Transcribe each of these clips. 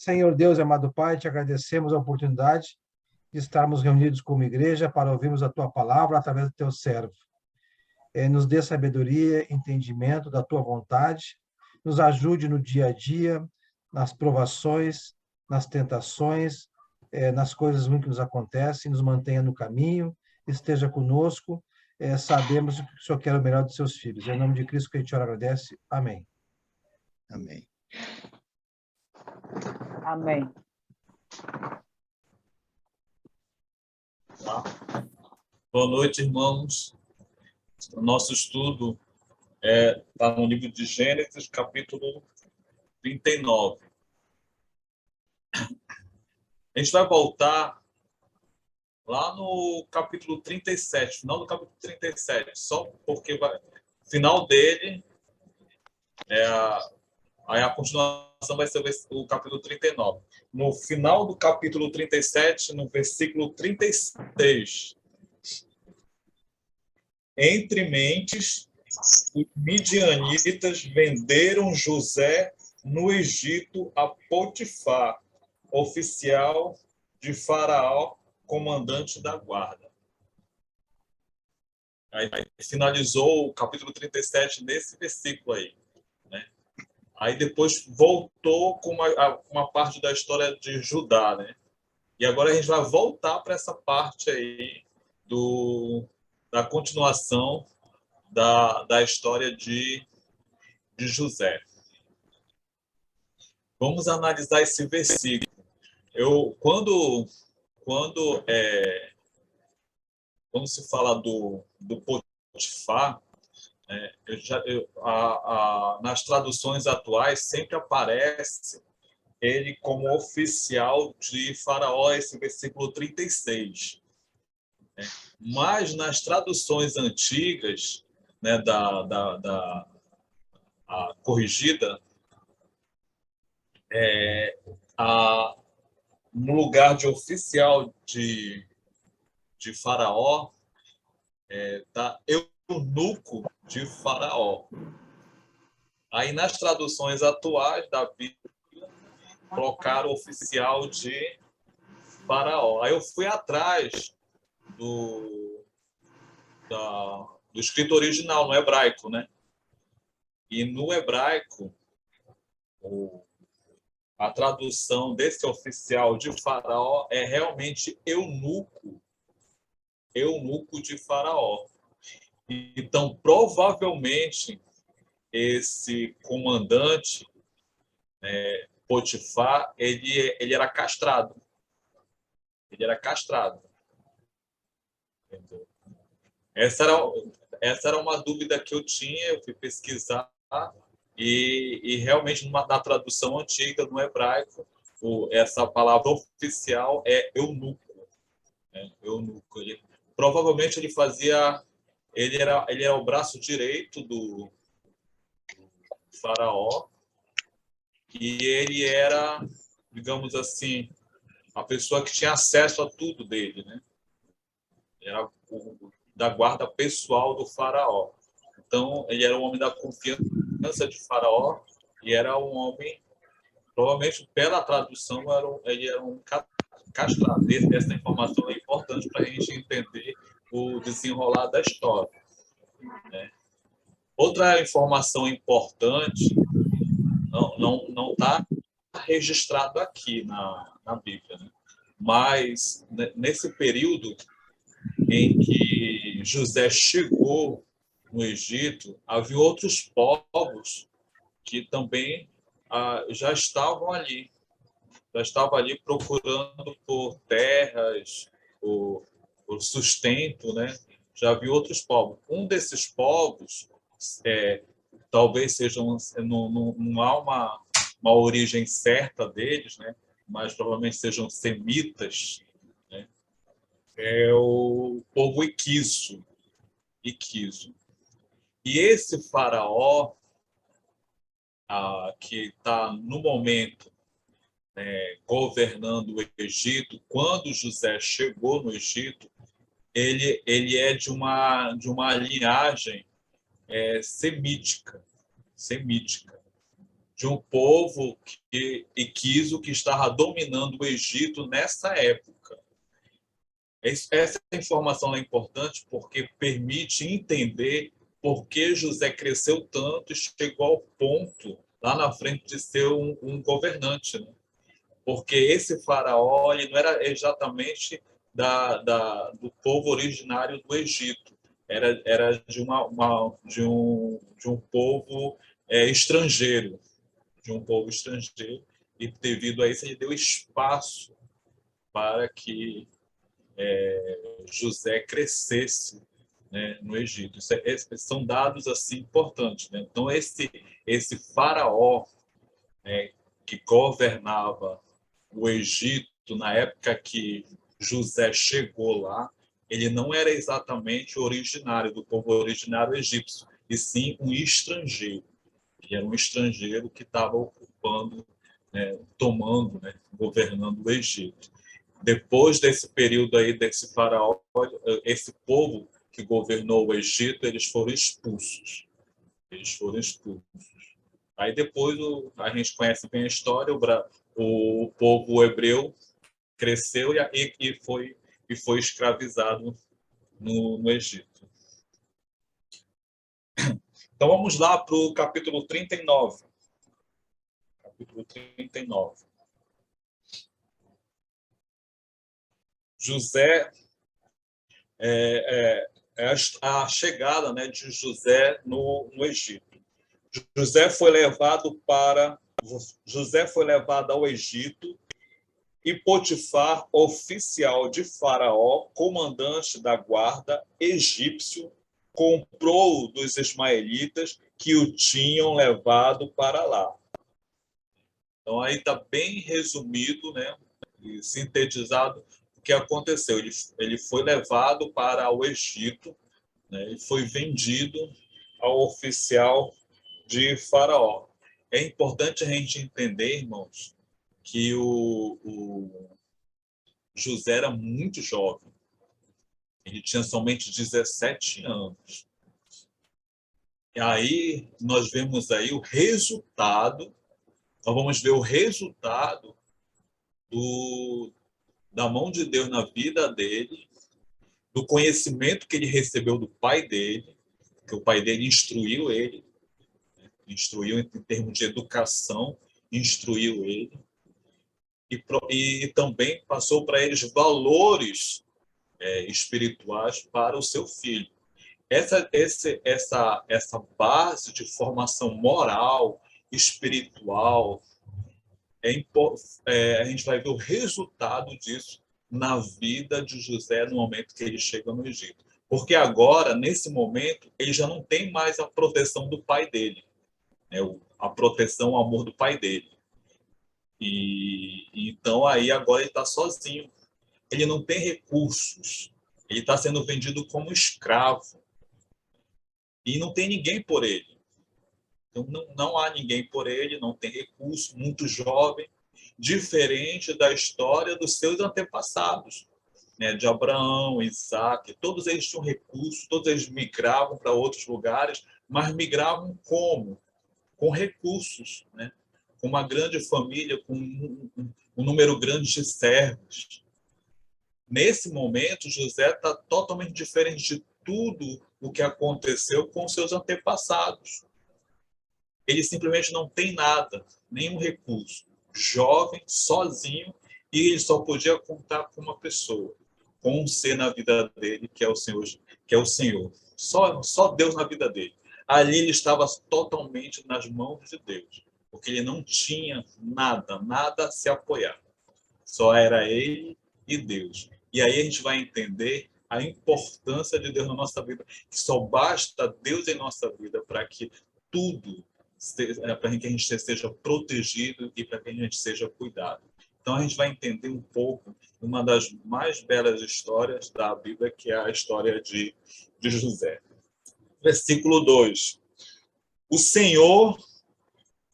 Senhor Deus, amado Pai, te agradecemos a oportunidade de estarmos reunidos como igreja para ouvirmos a tua palavra através do teu servo. Nos dê sabedoria, entendimento da tua vontade, nos ajude no dia a dia, nas provações, nas tentações, nas coisas ruins que nos acontecem, nos mantenha no caminho, esteja conosco, sabemos que o Senhor quer o melhor dos seus filhos. Em nome de Cristo que a gente ora e agradece. Amém. Amém. Amém. Boa noite, irmãos. O nosso estudo está no livro de Gênesis, capítulo 39. A gente vai voltar lá no capítulo 37, final do capítulo 37, só porque o final dele aí a continuação vai ser o capítulo 39. No final do capítulo 37, no versículo 36, entre mentes, os midianitas venderam José no Egito a Potifar, oficial de Faraó, comandante da guarda. Aí finalizou o capítulo 37 nesse versículo aí, né? Aí depois voltou com uma parte da história de Judá, né? E agora a gente vai voltar para essa parte aí da continuação da história de José. Vamos analisar esse versículo. Quando se fala do Potifar, nas traduções atuais sempre aparece ele como oficial de Faraó, esse versículo 36. Mas nas traduções antigas, né, a corrigida, no lugar de oficial de Faraó, tá eunuco de Faraó. Aí nas traduções atuais da Bíblia, colocaram oficial de Faraó. Aí eu fui atrás do escrito original, no hebraico, né? E no hebraico, a tradução desse oficial de Faraó é realmente eunuco de Faraó. Então, provavelmente, esse comandante, Potifar, ele era castrado. Ele era castrado. Entendeu? Essa era uma dúvida que eu tinha, eu fui pesquisar, e realmente, na tradução antiga, no hebraico, essa palavra oficial é eunuco. Eunuco. Provavelmente ele era o braço direito do Faraó, e ele era, digamos assim, a pessoa que tinha acesso a tudo dele, né? Era da guarda pessoal do Faraó. Então, ele era um homem da confiança de Faraó e era um homem, provavelmente pela tradução, ele era um castrado. Essa informação é importante para a gente entender o desenrolar da história, né? Outra informação importante não está registrado aqui na Bíblia, né? Mas nesse período em que José chegou no Egito, havia outros povos que também já estavam ali procurando por terras, por sustento, né? Já havia outros povos. Um desses povos, talvez não há uma origem certa deles, né? Mas provavelmente sejam semitas, né? É o povo Iquiso. E esse faraó, que está no momento governando o Egito, quando José chegou no Egito, ele é de uma linhagem semítica. de um povo Iquizo que estava dominando o Egito nessa época. Essa informação é importante porque permite entender por que José cresceu tanto e chegou ao ponto, lá na frente, de ser um governante, né? Porque esse faraó ele não era exatamente do povo originário do Egito, era de um povo estrangeiro, e devido a isso ele deu espaço para que José crescesse, né, no Egito. São dados assim importantes, né? Então esse faraó, né, que governava o Egito na época que José chegou lá, ele não era exatamente originário do povo originário egípcio, e sim um estrangeiro. Ele era um estrangeiro que estava ocupando, né, tomando, né, governando o Egito. Depois desse período aí desse faraó, esse povo que governou o Egito, eles foram expulsos. Aí depois a gente conhece bem a história, o povo hebreu cresceu e foi escravizado no Egito. Então vamos lá para o capítulo 39. Capítulo 39. José, a chegada, né, de José no Egito. José foi levado ao Egito e Potifar, oficial de Faraó, comandante da guarda egípcio, comprou-o dos ismaelitas que o tinham levado para lá. Então, aí está bem resumido, né, e sintetizado o que aconteceu. Ele foi levado para o Egito, né, e foi vendido ao oficial de Faraó. É importante a gente entender, irmãos, que o José era muito jovem. Ele tinha somente 17 anos. E aí nós vemos aí o resultado, nós vamos ver o resultado da mão de Deus na vida dele, do conhecimento que ele recebeu do pai dele, que o pai dele instruiu ele, instruiu em termos de educação, instruiu ele, e também passou para eles valores espirituais para o seu filho. Essa base de formação moral, espiritual, a gente vai ver o resultado disso na vida de José no momento que ele chega no Egito. Porque agora, nesse momento, ele já não tem mais a proteção do pai dele, né? A proteção, o amor do pai dele. E então aí agora ele está sozinho. Ele não tem recursos. Ele está sendo vendido como escravo. E não tem ninguém por ele. Então não há ninguém por ele, não tem recurso, muito jovem, diferente da história dos seus antepassados, né? De Abraão, Isaac, todos eles tinham recursos, todos eles migravam para outros lugares, mas migravam como? Com recursos, né? Com uma grande família, com um número grande de servos. Nesse momento, José está totalmente diferente de tudo o que aconteceu com seus antepassados. Ele simplesmente não tem nada, nenhum recurso. Jovem, sozinho, e ele só podia contar com uma pessoa, com um ser na vida dele, que é o Senhor, que é o Senhor. Só Deus na vida dele. Ali ele estava totalmente nas mãos de Deus, porque ele não tinha nada a se apoiar. Só era ele e Deus. E aí a gente vai entender a importância de Deus na nossa vida, que só basta Deus em nossa vida para que tudo, para que a gente seja protegido e para que a gente seja cuidado. Então a gente vai entender um pouco uma das mais belas histórias da Bíblia, que é a história de José. Versículo 2. O Senhor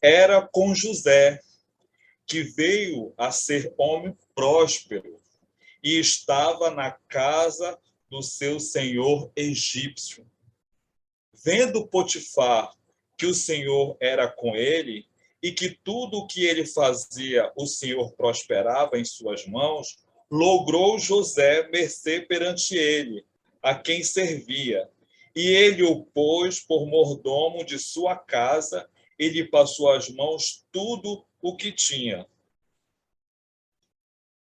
era com José, que veio a ser homem próspero, e estava na casa do seu senhor egípcio. Vendo Potifar que o Senhor era com ele, e que tudo o que ele fazia, o Senhor prosperava em suas mãos, logrou José mercê perante ele, a quem servia. E ele o pôs por mordomo de sua casa, e lhe passou às mãos tudo o que tinha.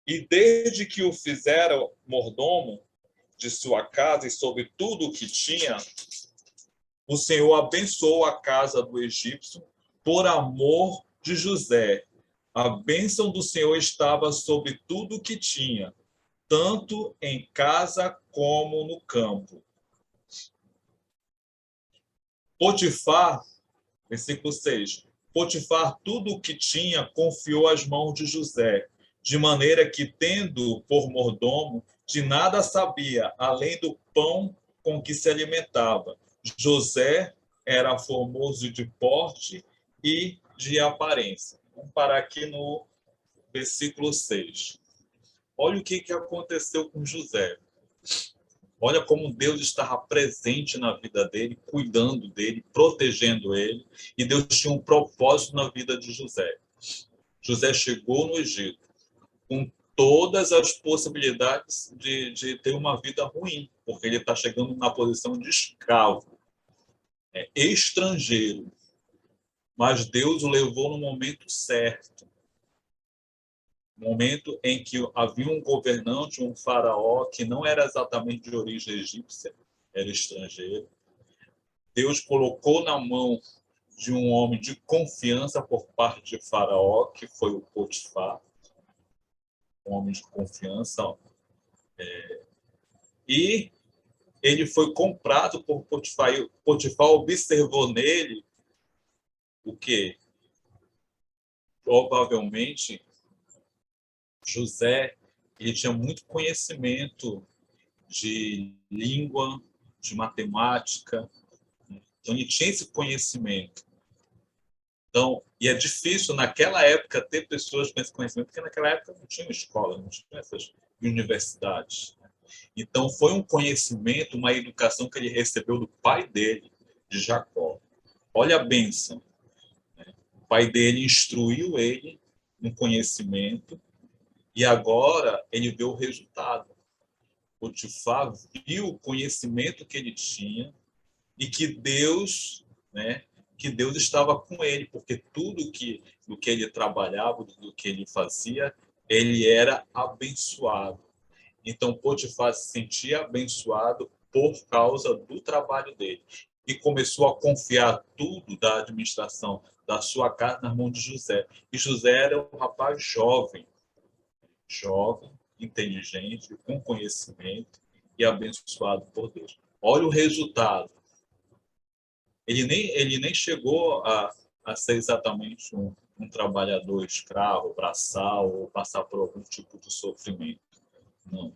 E desde que o fizeram mordomo de sua casa e sobre tudo o que tinha, o Senhor abençoou a casa do egípcio por amor de José. A bênção do Senhor estava sobre tudo o que tinha, tanto em casa como no campo. Potifar, versículo 6. Potifar tudo o que tinha confiou às mãos de José, de maneira que, tendo por mordomo, de nada sabia, além do pão com que se alimentava. José era formoso de porte e de aparência. Vamos parar aqui no versículo 6. Olha o que aconteceu com José. Olha como Deus estava presente na vida dele, cuidando dele, protegendo ele. E Deus tinha um propósito na vida de José. José chegou no Egito com todas as possibilidades de ter uma vida ruim, porque ele está chegando na posição de escravo, estrangeiro. Mas Deus o levou no momento certo. Momento em que havia um governante, um faraó, que não era exatamente de origem egípcia, era estrangeiro. Deus colocou na mão de um homem de confiança por parte de faraó, que foi o Potifar, um homem de confiança, e ele foi comprado por Potifar, e Potifar observou nele o que? Provavelmente, José, ele tinha muito conhecimento de língua, de matemática. Então, ele tinha esse conhecimento. Então, e é difícil, naquela época, ter pessoas com esse conhecimento, porque naquela época não tinha escola, não tinha essas universidades. Então, foi um conhecimento, uma educação que ele recebeu do pai dele, de Jacó. Olha a bênção. O pai dele instruiu ele no conhecimento e agora ele vê o resultado. Potifar viu o conhecimento que ele tinha e que Deus, que Deus estava com ele, porque tudo do que ele trabalhava, do que ele fazia, ele era abençoado. Então, Potifar se sentia abençoado por causa do trabalho dele. E começou a confiar tudo da administração da sua casa nas mãos de José. E José era um rapaz jovem, inteligente, com conhecimento e abençoado por Deus. Olha o resultado. Ele nem chegou a ser exatamente um trabalhador escravo, braçal, ou passar por algum tipo de sofrimento. Não.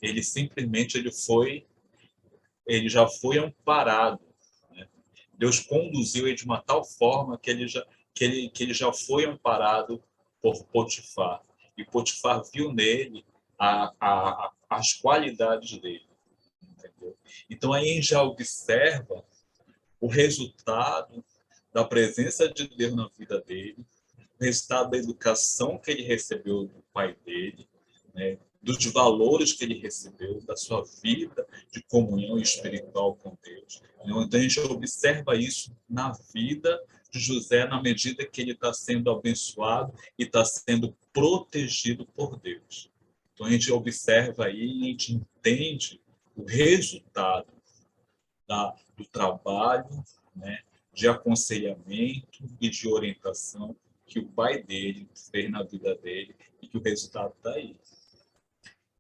Ele simplesmente ele já foi amparado. Né? Deus conduziu ele de uma tal forma que ele já foi amparado por Potifar. E Potifar viu nele as qualidades dele. Entendeu? Então, aí a gente já observa o resultado da presença de Deus na vida dele, o resultado da educação que ele recebeu do pai dele, né? Dos valores que ele recebeu, da sua vida de comunhão espiritual com Deus. Então, a gente observa isso na vida de José, na medida que ele está sendo abençoado e está sendo protegido por Deus. Então, a gente observa aí e a gente entende o resultado do trabalho, né, de aconselhamento e de orientação que o pai dele fez na vida dele e que o resultado está aí.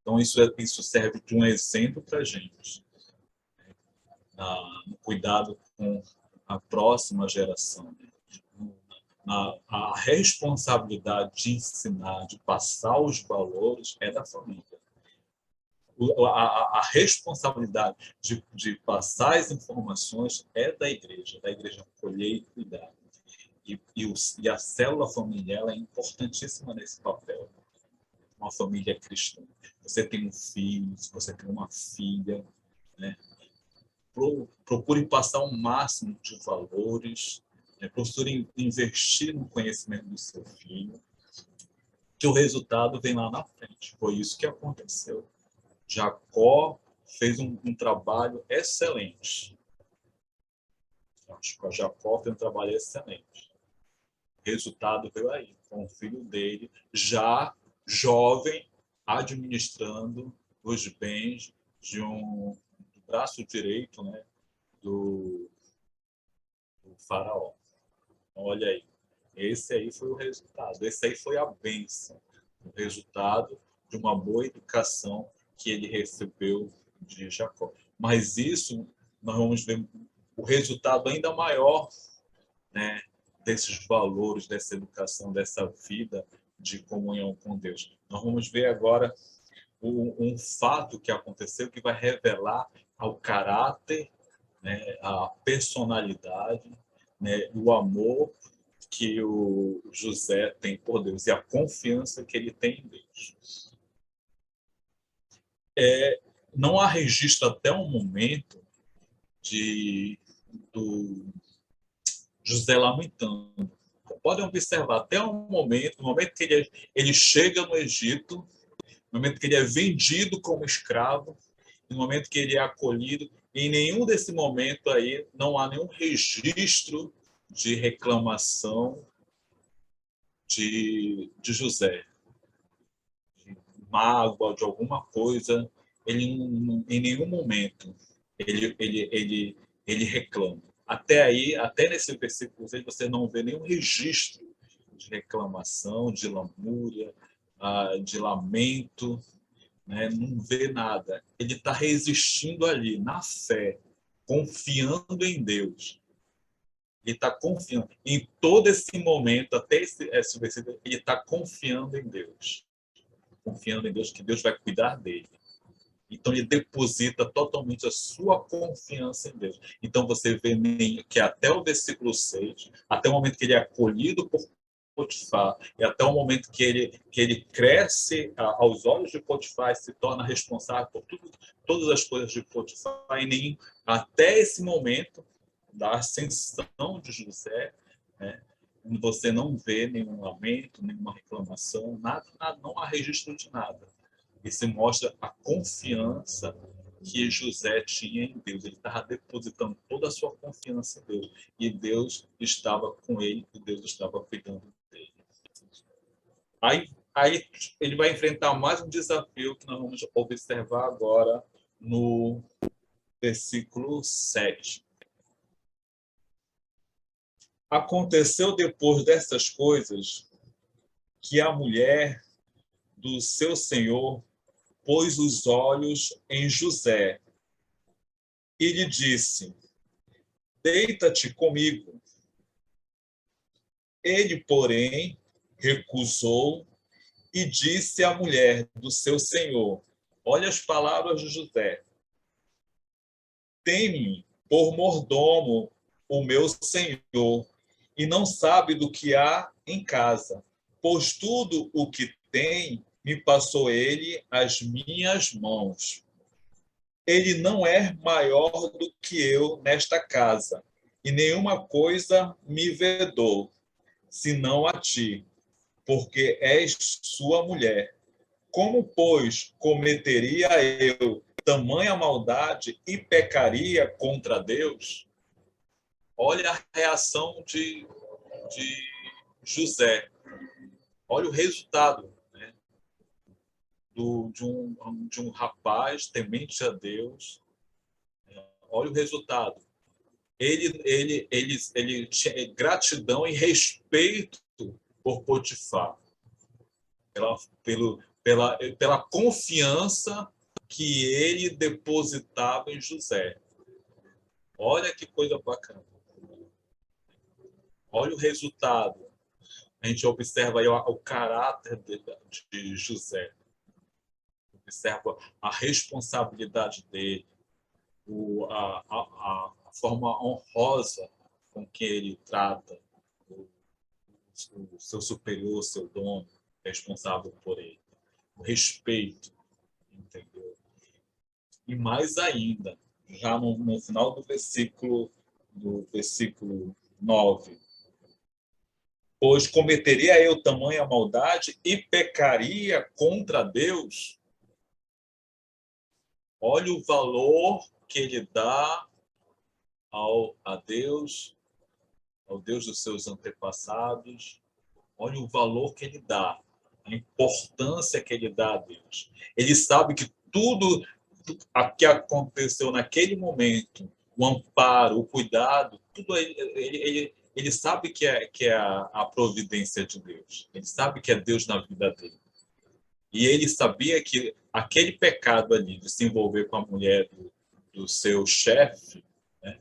Então, isso serve de um exemplo para a gente, no cuidado com a próxima geração, a responsabilidade de ensinar, de passar os valores é da família. A responsabilidade de passar as informações é da igreja acolher e cuidar. E a célula familiar é importantíssima nesse papel. Uma família cristã. Você tem um filho, se você tem uma filha, né? Procure passar o máximo de valores, Procura investir no conhecimento do seu filho, que o resultado vem lá na frente. Foi isso que aconteceu. Jacó fez um trabalho excelente. Jacó fez um trabalho excelente. O resultado veio aí, com o filho dele, já jovem, administrando os bens do braço direito, né, do faraó. Olha aí, esse aí foi o resultado, esse aí foi a bênção, o resultado de uma boa educação que ele recebeu de Jacó. Mas isso, nós vamos ver o resultado ainda maior, né, desses valores, dessa educação, dessa vida de comunhão com Deus. Nós vamos ver agora um fato que aconteceu que vai revelar ao caráter, né, a personalidade, né, o amor que o José tem por Deus e a confiança que ele tem em Deus. Não há registro até o momento do José lamentando. Podem observar, até no momento que ele chega no Egito, no momento que ele é vendido como escravo, no momento que ele é acolhido, em nenhum desse momento aí não há nenhum registro de reclamação de José, de mágoa, de alguma coisa. Ele em nenhum momento ele reclama. Até aí, até nesse versículo 6, você não vê nenhum registro de reclamação, de lamúria, de lamento, né? Não vê nada. Ele está resistindo ali, na fé, confiando em Deus. Ele está confiando. Em todo esse momento, até esse versículo, ele está confiando em Deus. Confiando em Deus, que Deus vai cuidar dele. Então, ele deposita totalmente a sua confiança em Deus. Então, você vê que até o versículo 6, até o momento que ele é acolhido por Potifar, e até o momento que ele cresce aos olhos de Potifar e se torna responsável por todas as coisas de Potifar, e nem até esse momento da ascensão de José, né, você não vê nenhum lamento, nenhuma reclamação, nada, não há registro de nada. Isso mostra a confiança que José tinha em Deus. Ele estava depositando toda a sua confiança em Deus. E Deus estava com ele, e Deus estava cuidando dele. Aí ele vai enfrentar mais um desafio que nós vamos observar agora no versículo 7. Aconteceu depois dessas coisas que a mulher do seu senhor pôs os olhos em José e lhe disse: deita-te comigo. Ele, porém, recusou e disse à mulher do seu senhor: olha as palavras de José: tem-me por mordomo o meu senhor, e não sabe do que há em casa, pois tudo o que tem me passou ele às minhas mãos. Ele não é maior do que eu nesta casa, e nenhuma coisa me vedou, senão a ti, porque és sua mulher. Como, pois, cometeria eu tamanha maldade e pecaria contra Deus? Olha a reação de José. Olha o resultado, né, de um rapaz temente a Deus. Olha o resultado. Ele tinha gratidão e respeito por Potifar, pela confiança que ele depositava em José. Olha que coisa bacana. Olha o resultado. A gente observa aí o caráter de José. Observa a responsabilidade dele, a forma honrosa com que ele trata o seu superior, o seu dono, responsável por ele. O respeito, entendeu? E mais ainda, já no final do versículo 9, Pois cometeria eu tamanha maldade e pecaria contra Deus? Olha o valor que ele dá a Deus, ao Deus dos seus antepassados. Olha o valor que ele dá, a importância que ele dá a Deus. Ele sabe que tudo o que aconteceu naquele momento, o amparo, o cuidado, tudo ele sabe que é a providência de Deus. Ele sabe que é Deus na vida dele. E ele sabia que aquele pecado ali de se envolver com a mulher do seu chefe, né,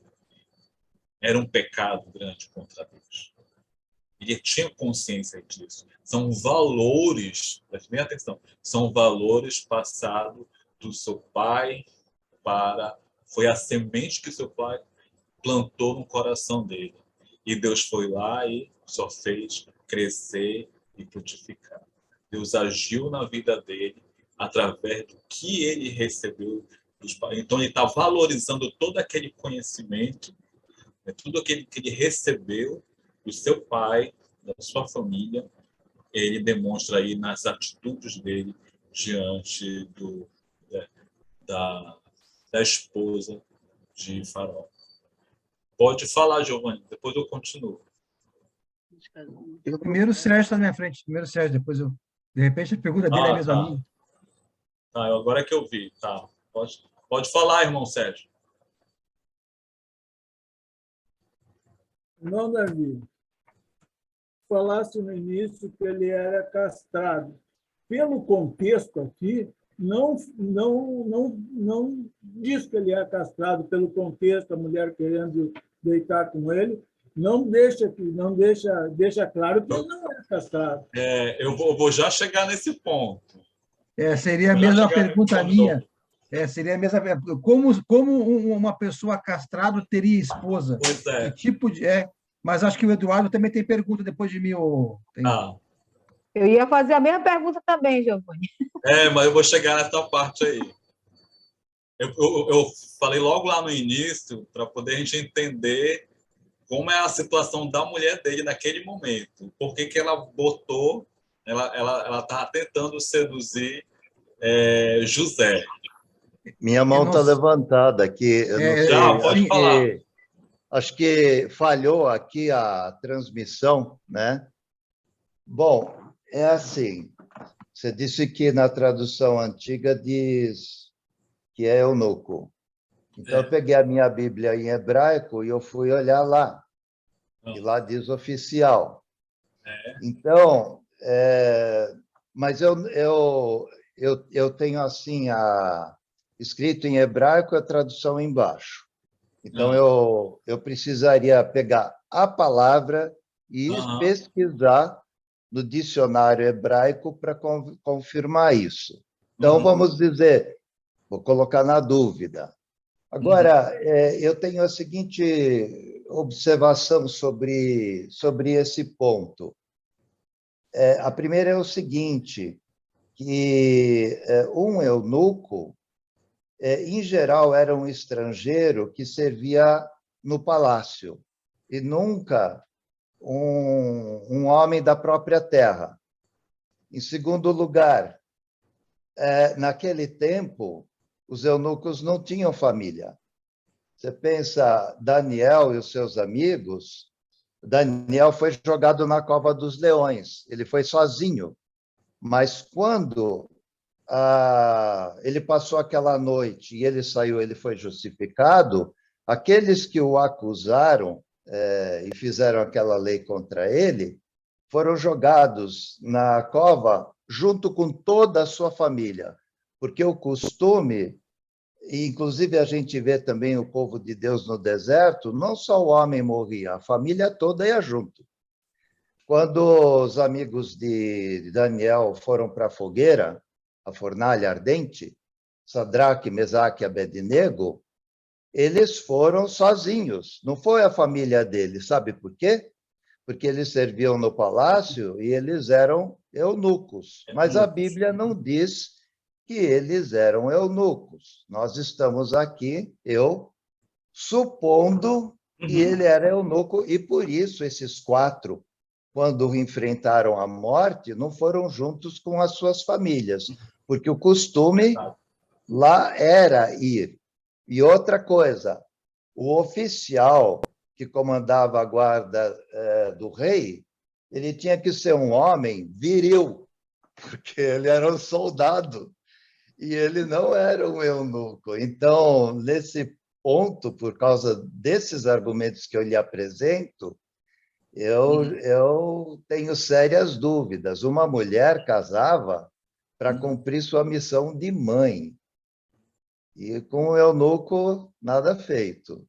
era um pecado grande contra Deus. Ele tinha consciência disso. São valores, preste bem atenção, são valores passados do seu pai para... Foi a semente que seu pai plantou no coração dele. E Deus foi lá e só fez crescer e frutificar. Deus agiu na vida dele através do que ele recebeu dos pais. Então, ele está valorizando todo aquele conhecimento, tudo aquilo que ele recebeu do seu pai, da sua família, ele demonstra aí nas atitudes dele diante da, da esposa de Faraó. Pode falar, Giovanni, depois eu continuo. Primeiro o Sérgio está na minha frente. Primeiro o Sérgio, depois eu... De repente a pergunta dele é a mesma minha. Tá, agora é que eu vi. Tá. Pode falar, irmão Sérgio. Não, Davi. Falasse no início que ele era castrado. Pelo contexto aqui, não diz que ele é castrado pelo contexto, a mulher querendo deitar com ele, deixa claro que ele não é castrado. Eu vou já chegar nesse ponto. Seria a mesma pergunta minha. Seria a mesma pergunta. Como uma pessoa castrada teria esposa? Pois é. Que tipo de... Mas acho que o Eduardo também tem pergunta depois de mim. Eu ia fazer a mesma pergunta também, Giovanni. Mas eu vou chegar nessa parte aí. Eu falei logo lá no início, para poder a gente entender como é a situação da mulher dele naquele momento. Por que ela botou, ela estava tentando seduzir José. Minha mão está levantada aqui. Eu não sei, pode falar. Acho que falhou aqui a transmissão, né? Bom, é assim. Você disse que na tradução antiga diz que é eunuco. Então, eu peguei a minha Bíblia em hebraico e eu fui olhar lá. E lá diz oficial. Então, mas eu tenho assim, escrito em hebraico a tradução embaixo. Então, eu precisaria pegar a palavra e pesquisar no dicionário hebraico para confirmar isso. Então, vamos dizer, vou colocar na dúvida. Agora, eu tenho a seguinte observação sobre esse ponto. A primeira é o seguinte, que um eunuco, em geral, era um estrangeiro que servia no palácio, e nunca um homem da própria terra. Em segundo lugar, naquele tempo, os eunucos não tinham família. Você pensa, Daniel e os seus amigos, Daniel foi jogado na cova dos leões, ele foi sozinho, mas quando ele passou aquela noite e ele saiu, ele foi justificado, aqueles que o acusaram e fizeram aquela lei contra ele, foram jogados na cova junto com toda a sua família, porque o costume, e inclusive a gente vê também o povo de Deus no deserto, não só o homem morria, a família toda ia junto. Quando os amigos de Daniel foram para a fogueira, a fornalha ardente, Sadraque, Mesaque e Abednego, eles foram sozinhos, não foi a família deles. Sabe por quê? Porque eles serviam no palácio e eles eram eunucos. Mas a Bíblia não diz que eles eram eunucos. Nós estamos aqui, eu, supondo que ele era eunuco, e por isso esses 4 quando enfrentaram a morte, não foram juntos com as suas famílias, porque o costume lá era ir. E outra coisa, o oficial que comandava a guarda do rei, ele tinha que ser um homem viril, porque ele era um soldado e ele não era um eunuco. Então, nesse ponto, por causa desses argumentos que eu lhe apresento, eu tenho sérias dúvidas. Uma mulher casava para cumprir sua missão de mãe, e com o eunuco, nada feito.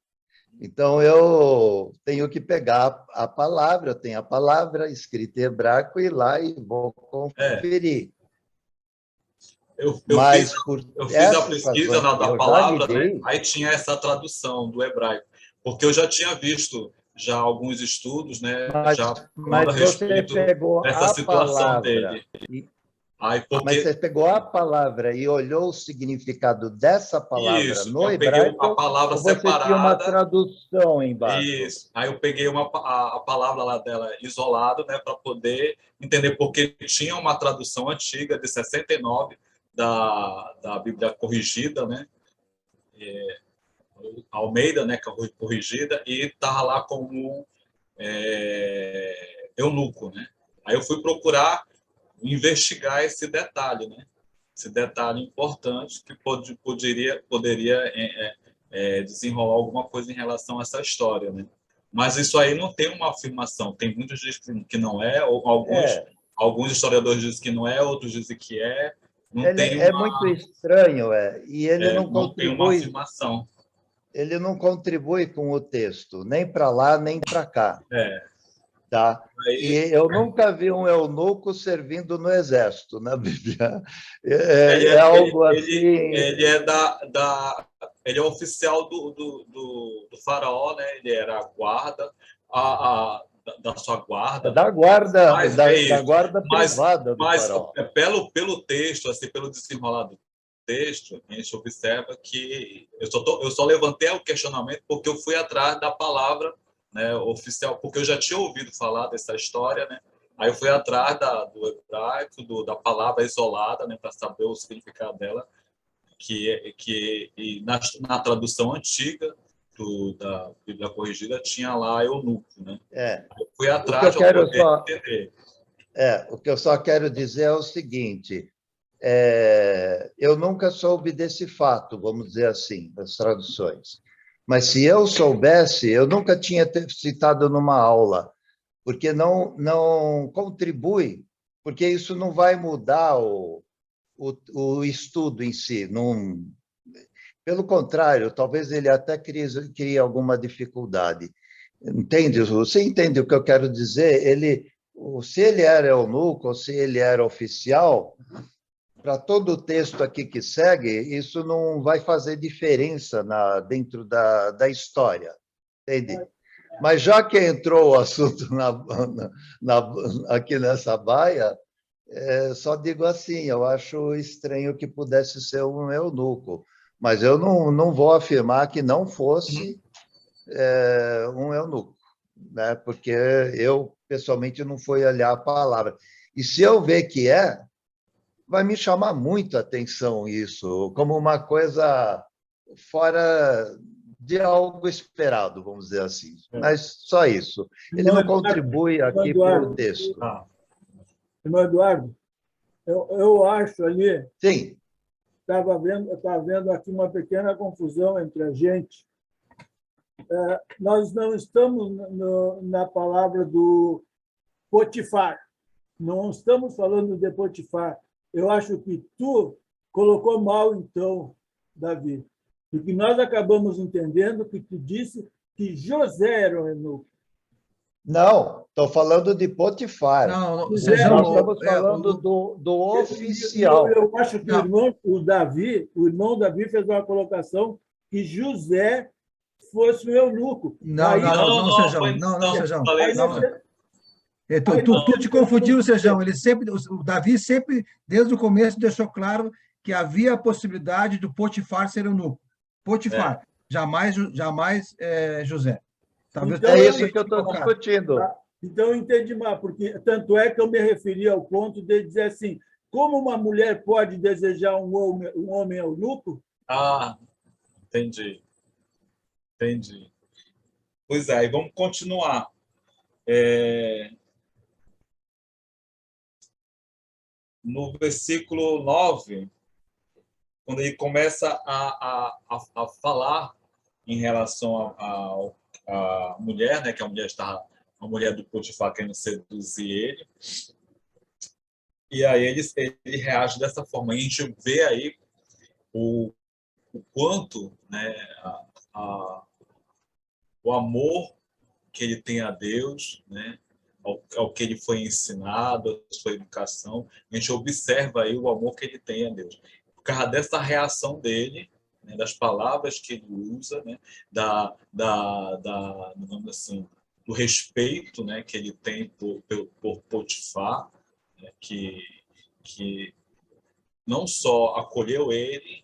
Então, eu tenho que pegar a palavra, eu tenho a palavra escrita em hebraico, ir lá e vou conferir. Eu Mas, fiz a pesquisa da palavra, né? Aí tinha essa tradução do hebraico, porque eu já tinha visto alguns estudos, né, mas a respeito dessa situação dele. Mas você pegou a palavra e olhou o significado dessa palavra no hebraico, a palavra ou você separada, tinha uma tradução embaixo? Isso. Aí eu peguei a palavra lá dela isolada, né, para poder entender, porque tinha uma tradução antiga de 69 da Bíblia corrigida, né, Almeida, né, corrigida, e estava lá como eunuco, né. Aí eu fui procurar investigar esse detalhe, né? Esse detalhe importante que poderia desenrolar alguma coisa em relação a essa história, né? Mas isso aí não tem uma afirmação. Tem muitos que dizem que não é, ou alguns historiadores dizem que não é, outros dizem que é. É muito estranho, e ele não contribui. Tem uma afirmação. Ele não contribui com o texto, nem para lá, nem para cá. Tá? E eu nunca vi um eunuco servindo no exército na Bíblia. Algo assim. Ele é oficial do faraó, né? Ele era a guarda da sua guarda. Da guarda privada do faraó. Pelo texto, assim, pelo desenrolar do texto, a gente observa que eu só levantei o questionamento porque eu fui atrás da palavra, né, oficial, porque eu já tinha ouvido falar dessa história, né? Aí eu fui atrás do hebraico, da palavra isolada, né, para saber o significado dela, e na tradução antiga da Bíblia corrigida tinha lá eunuco, né? Eu fui atrás para poder entender. O que eu só quero dizer é o seguinte: eu nunca soube desse fato, vamos dizer assim, das traduções. Mas se eu soubesse, eu nunca tinha citado numa aula, porque não contribui, porque isso não vai mudar o estudo em si. Pelo contrário, talvez ele até crie alguma dificuldade. Entende? Você entende o que eu quero dizer? Se ele era eunuco ou se ele era oficial, para todo o texto aqui que segue, isso não vai fazer diferença dentro da história, entende? Mas já que entrou o assunto aqui nessa baia, só digo assim, eu acho estranho que pudesse ser um eunuco, mas eu não vou afirmar que não fosse um eunuco, né? Porque eu, pessoalmente, não fui olhar a palavra. E se eu ver que vai me chamar muito a atenção isso, como uma coisa fora de algo esperado, vamos dizer assim. Mas só isso. Ele não contribui aqui para o texto. Irmão Eduardo, eu acho ali... Sim. Estava vendo aqui uma pequena confusão entre a gente. Nós não estamos na palavra do Potifar. Não estamos falando de Potifar. Eu acho que tu colocou mal, então, Davi. E que nós acabamos entendendo que tu disse que José era um eunuco. Não, estou falando de Potifar. Nós estamos falando do oficial. Eu acho que o irmão Davi fez uma colocação que José fosse um eunuco. Não, Sejão. Tu te confundiu, Sejão. O Davi sempre, desde o começo, deixou claro que havia a possibilidade do Potifar ser eunuco. Potifar, jamais José. Talvez então, é isso que eu estou discutindo. Então, eu entendi mais, porque tanto é que eu me referi ao ponto de dizer assim, como uma mulher pode desejar um homem eunuco? Ah, entendi, entendi. Pois é, e vamos continuar. No versículo 9, quando ele começa a falar em relação à mulher, né, que a mulher está, a mulher do Potifar querendo seduzir ele, e aí ele reage dessa forma. A gente vê aí o, o quanto, né, a, o amor que ele tem a Deus, né, ao que ele foi ensinado, a sua educação. A gente observa aí o amor que ele tem a Deus. Por causa dessa reação dele, né, das palavras que ele usa, né, digamos assim, do respeito, né, que ele tem por Potifar, né, que não só acolheu ele,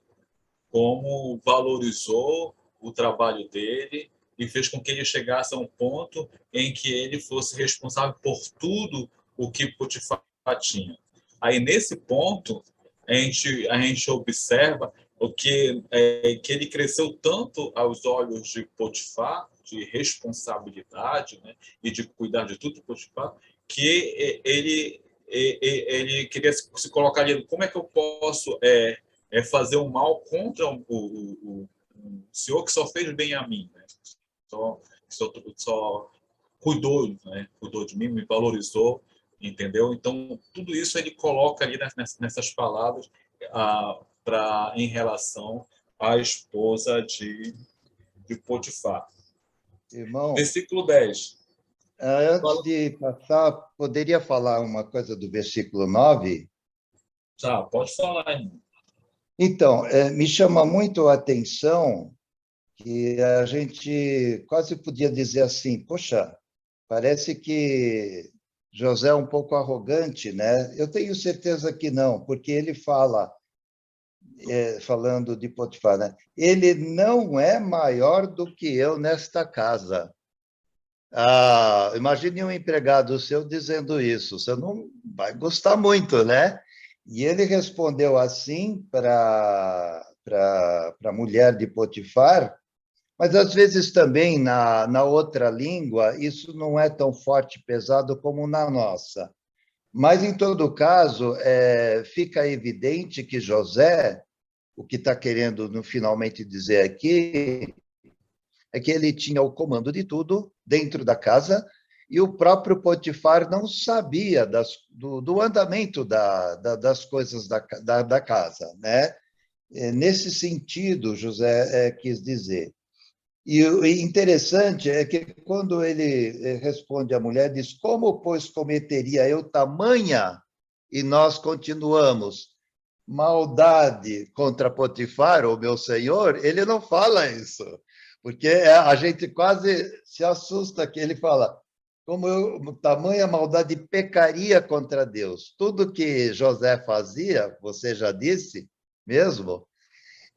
como valorizou o trabalho dele e fez com que ele chegasse a um ponto em que ele fosse responsável por tudo o que Potifar tinha. Aí, nesse ponto, a gente observa que ele cresceu tanto aos olhos de Potifar, de responsabilidade, né, e de cuidar de tudo de Potifar, que ele queria se colocar ali, como é que eu posso fazer o mal contra o senhor que só fez bem a mim, né? Só cuidou, né? Cuidou de mim, me valorizou, entendeu? Então, tudo isso ele coloca ali nessas palavras em relação à esposa de Potifar. Irmão, Versículo 10. antes de passar, poderia falar uma coisa do versículo 9? Tá, pode falar, irmão. Então, me chama muito a atenção que a gente quase podia dizer assim, poxa, parece que José é um pouco arrogante, né? Eu tenho certeza que não, porque ele fala, falando de Potifar, né? Ele não é maior do que eu nesta casa. Ah, imagine um empregado seu dizendo isso, você não vai gostar muito, né? E ele respondeu assim para a mulher de Potifar, mas às vezes também na outra língua isso não é tão forte e pesado como na nossa. Mas, em todo caso, fica evidente que José, o que está querendo no, finalmente dizer aqui, é que ele tinha o comando de tudo dentro da casa e o próprio Potifar não sabia do andamento das coisas da casa, né? Nesse sentido, José quis dizer. E o interessante é que quando ele responde à mulher, diz: como, pois, cometeria eu tamanha, e nós continuamos, maldade contra Potifar, o meu senhor? Ele não fala isso, porque a gente quase se assusta que ele fala: como eu, tamanha maldade pecaria contra Deus. Tudo que José fazia, você já disse mesmo,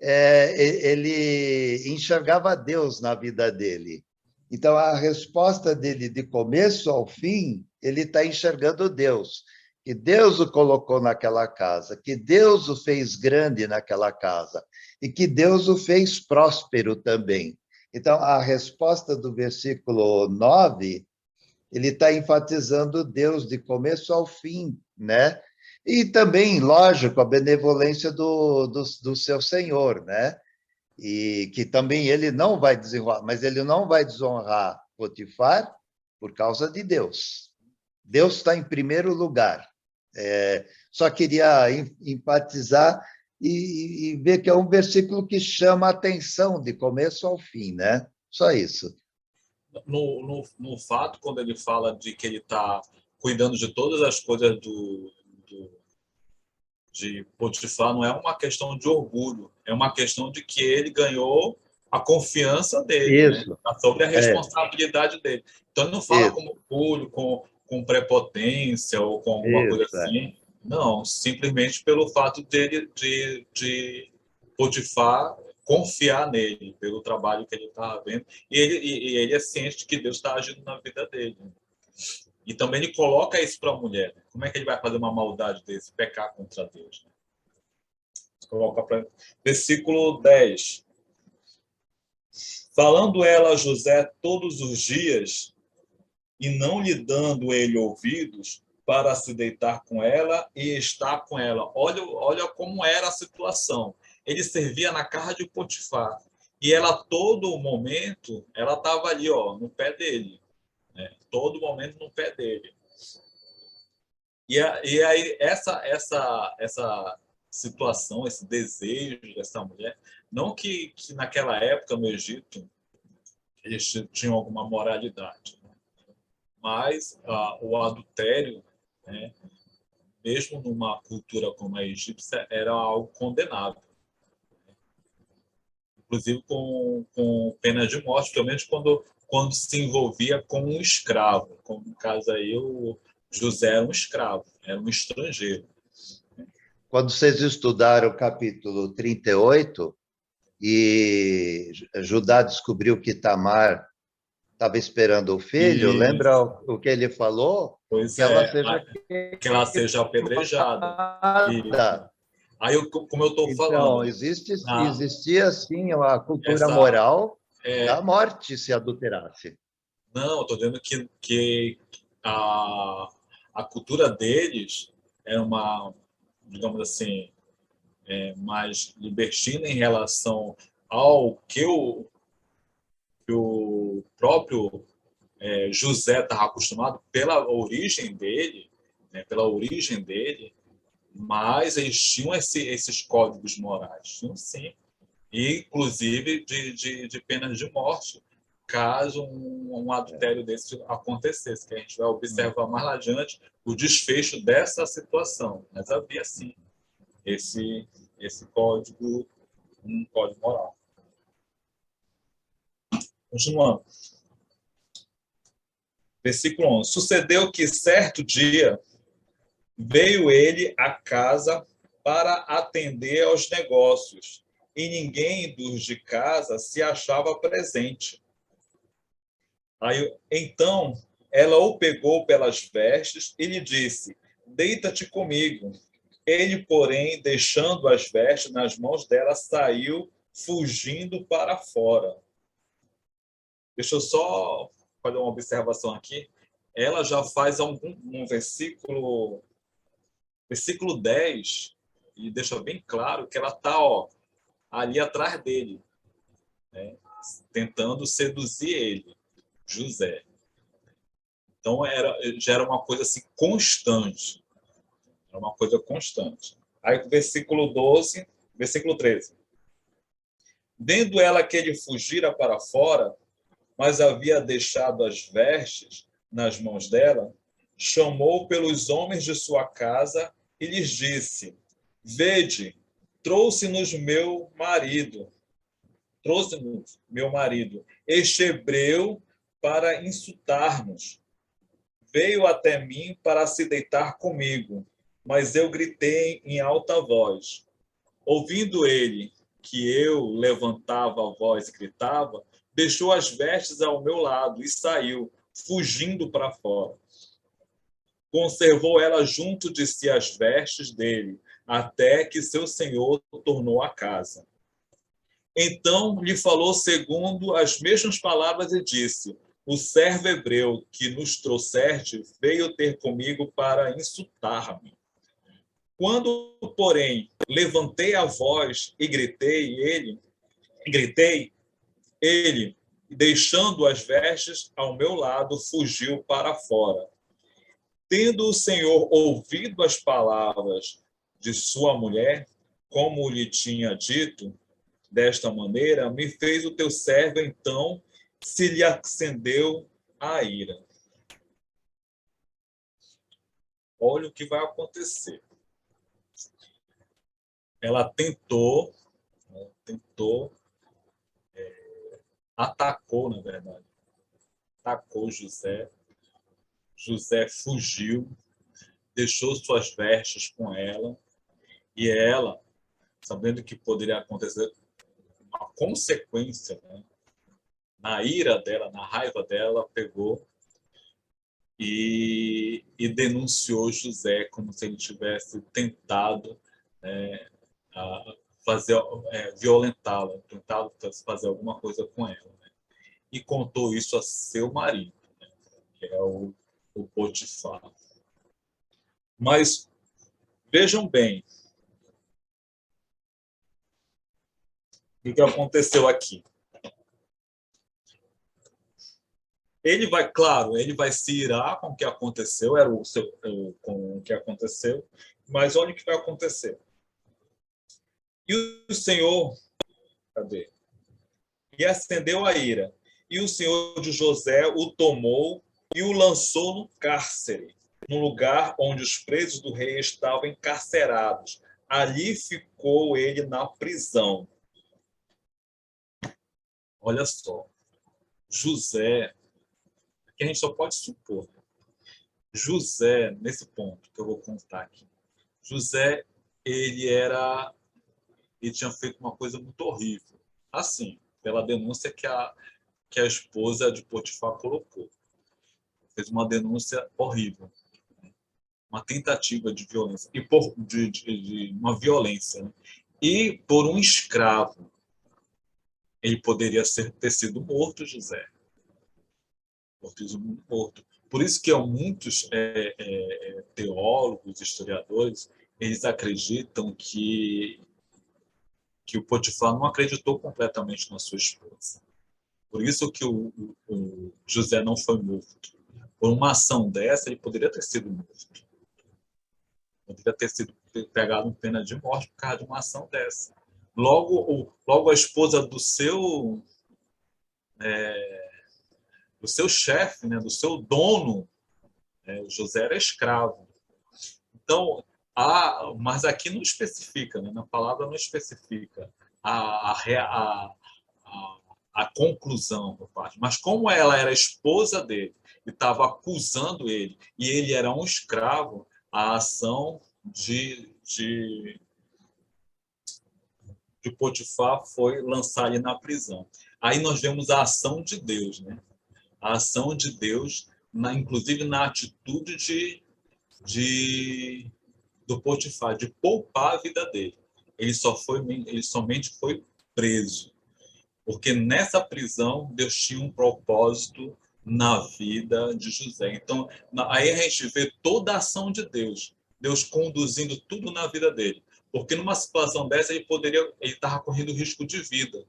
ele enxergava Deus na vida dele. Então, a resposta dele, de começo ao fim, ele está enxergando Deus. Que Deus o colocou naquela casa, que Deus o fez grande naquela casa, e que Deus o fez próspero também. Então, a resposta do versículo 9, ele está enfatizando Deus de começo ao fim, né? E também, lógico, a benevolência do seu Senhor, né? E que também ele não vai desonrar, mas ele não vai desonrar Potifar por causa de Deus. Deus está em primeiro lugar. Só queria enfatizar e ver que é um versículo que chama a atenção de começo ao fim, né? Só isso. No fato, quando ele fala de que ele está cuidando de todas as coisas de Potifar, não é uma questão de orgulho, é uma questão de que ele ganhou a confiança dele, né? Isso, Sobre a responsabilidade dele. Então, ele não fala isso, com orgulho, com prepotência ou com alguma coisa isso, assim. Não, simplesmente pelo fato de Potifar confiar nele, pelo trabalho que ele estava vendo, e ele é ciente de que Deus está agindo na vida dele. E também ele coloca isso para a mulher. Né? Como é que ele vai fazer uma maldade desse, pecar contra Deus? Né? Coloca para versículo 10. Falando ela a José todos os dias, e não lhe dando ele ouvidos, para se deitar com ela e estar com ela. Olha como era a situação. Ele servia na casa de Potifar. E ela, todo momento, ela estava ali, ó, no pé dele. Né? Todo momento no pé dele. E aí, essa situação, esse desejo dessa mulher, não que naquela época, no Egito, eles tinham alguma moralidade, né? Mas o adultério, né, mesmo numa cultura como a egípcia, era algo condenável. Inclusive com pena de morte, pelo menos quando se envolvia com um escravo. Como no caso aí, o José era um escravo, era um estrangeiro. Quando vocês estudaram o capítulo 38, e Judá descobriu que Tamar estava esperando o filho, lembra o que ele falou? Pois que ela seja apedrejada. Aí, como eu estou falando... Então, existia, sim, a cultura moral da morte se adulterasse. Não, eu estou dizendo que a cultura deles é uma, digamos assim, mais libertina em relação ao que o próprio José estava acostumado pela origem dele, né, mas eles tinham esses códigos morais, tinham sim, e inclusive de penas de morte, caso um adultério desse acontecesse, que a gente vai observar mais lá adiante o desfecho dessa situação. Mas havia sim esse código, um código moral. Continuando. Versículo 11. Sucedeu que certo dia veio ele à casa para atender aos negócios, e ninguém dos de casa se achava presente. Aí, então, ela o pegou pelas vestes e lhe disse: deita-te comigo. Ele, porém, deixando as vestes nas mãos dela, saiu fugindo para fora. Deixa eu só fazer uma observação aqui. Ela já faz um versículo 10, e deixa bem claro que ela está ali atrás dele, né, tentando seduzir ele, José. Então, já era uma coisa assim, constante. Era uma coisa constante. Aí, versículo 12, versículo 13. Vendo ela que ele fugira para fora, mas havia deixado as vestes nas mãos dela, chamou pelos homens de sua casa e lhes disse: vede, trouxe-nos meu marido, este hebreu, para insultar-nos. Veio até mim para se deitar comigo, mas eu gritei em alta voz. Ouvindo ele que eu levantava a voz e gritava, deixou as vestes ao meu lado e saiu, fugindo para fora. Conservou ela junto de si as vestes dele, até que seu senhor tornou à casa. Então lhe falou segundo as mesmas palavras e disse: o servo hebreu que nos trouxeste veio ter comigo para insultar-me. Quando, porém, levantei a voz e gritei, ele, deixando as vestes ao meu lado, fugiu para fora. Tendo o Senhor ouvido as palavras de sua mulher, como lhe tinha dito, desta maneira, me fez o teu servo, então se lhe acendeu a ira. Olha o que vai acontecer. Ela atacou, na verdade. Atacou José. José fugiu, deixou suas vestes com ela, e ela, sabendo que poderia acontecer uma consequência, né, na ira dela, na raiva dela, pegou e denunciou José como se ele tivesse tentado fazer violentá-la, tentado fazer alguma coisa com ela, né? E contou isso a seu marido, né? Que é o Potifar. Mas vejam bem o que aconteceu aqui. Ele vai, claro, ele vai se irar com o que aconteceu, com o que aconteceu, mas olha o que vai acontecer. E o Senhor, cadê? E acendeu a ira. E o Senhor de José o tomou e o lançou no cárcere, no lugar onde os presos do rei estavam encarcerados. Ali ficou ele na prisão. Olha só, José, que a gente só pode supor, José, nesse ponto que eu vou contar aqui, José, ele tinha feito uma coisa muito horrível, assim, pela denúncia que a esposa de Potifar colocou. Fez uma denúncia horrível, uma tentativa de violência, e de uma violência, né? E por um escravo. Ele poderia ter sido morto, José. Morto. Por isso que muitos teólogos, historiadores, eles acreditam que o Potifar não acreditou completamente na sua esposa. Por isso que o José não foi morto. Por uma ação dessa, ele poderia ter sido morto. Poderia ter sido pegado em pena de morte por causa de uma ação dessa. Logo a esposa do seu chefe, né, do seu dono, José era escravo. Então, mas aqui não especifica, né, na palavra não especifica a conclusão por parte. Mas como ela era esposa dele e estava acusando ele, e ele era um escravo, a ação de Potifar foi lançar ele na prisão. Aí nós vemos a ação de Deus, né? A ação de Deus, inclusive na atitude do Potifar, de poupar a vida dele. Ele somente foi preso, porque nessa prisão Deus tinha um propósito na vida de José. Então, aí a gente vê toda a ação de Deus, Deus conduzindo tudo na vida dele. Porque numa situação dessa ele estava correndo risco de vida,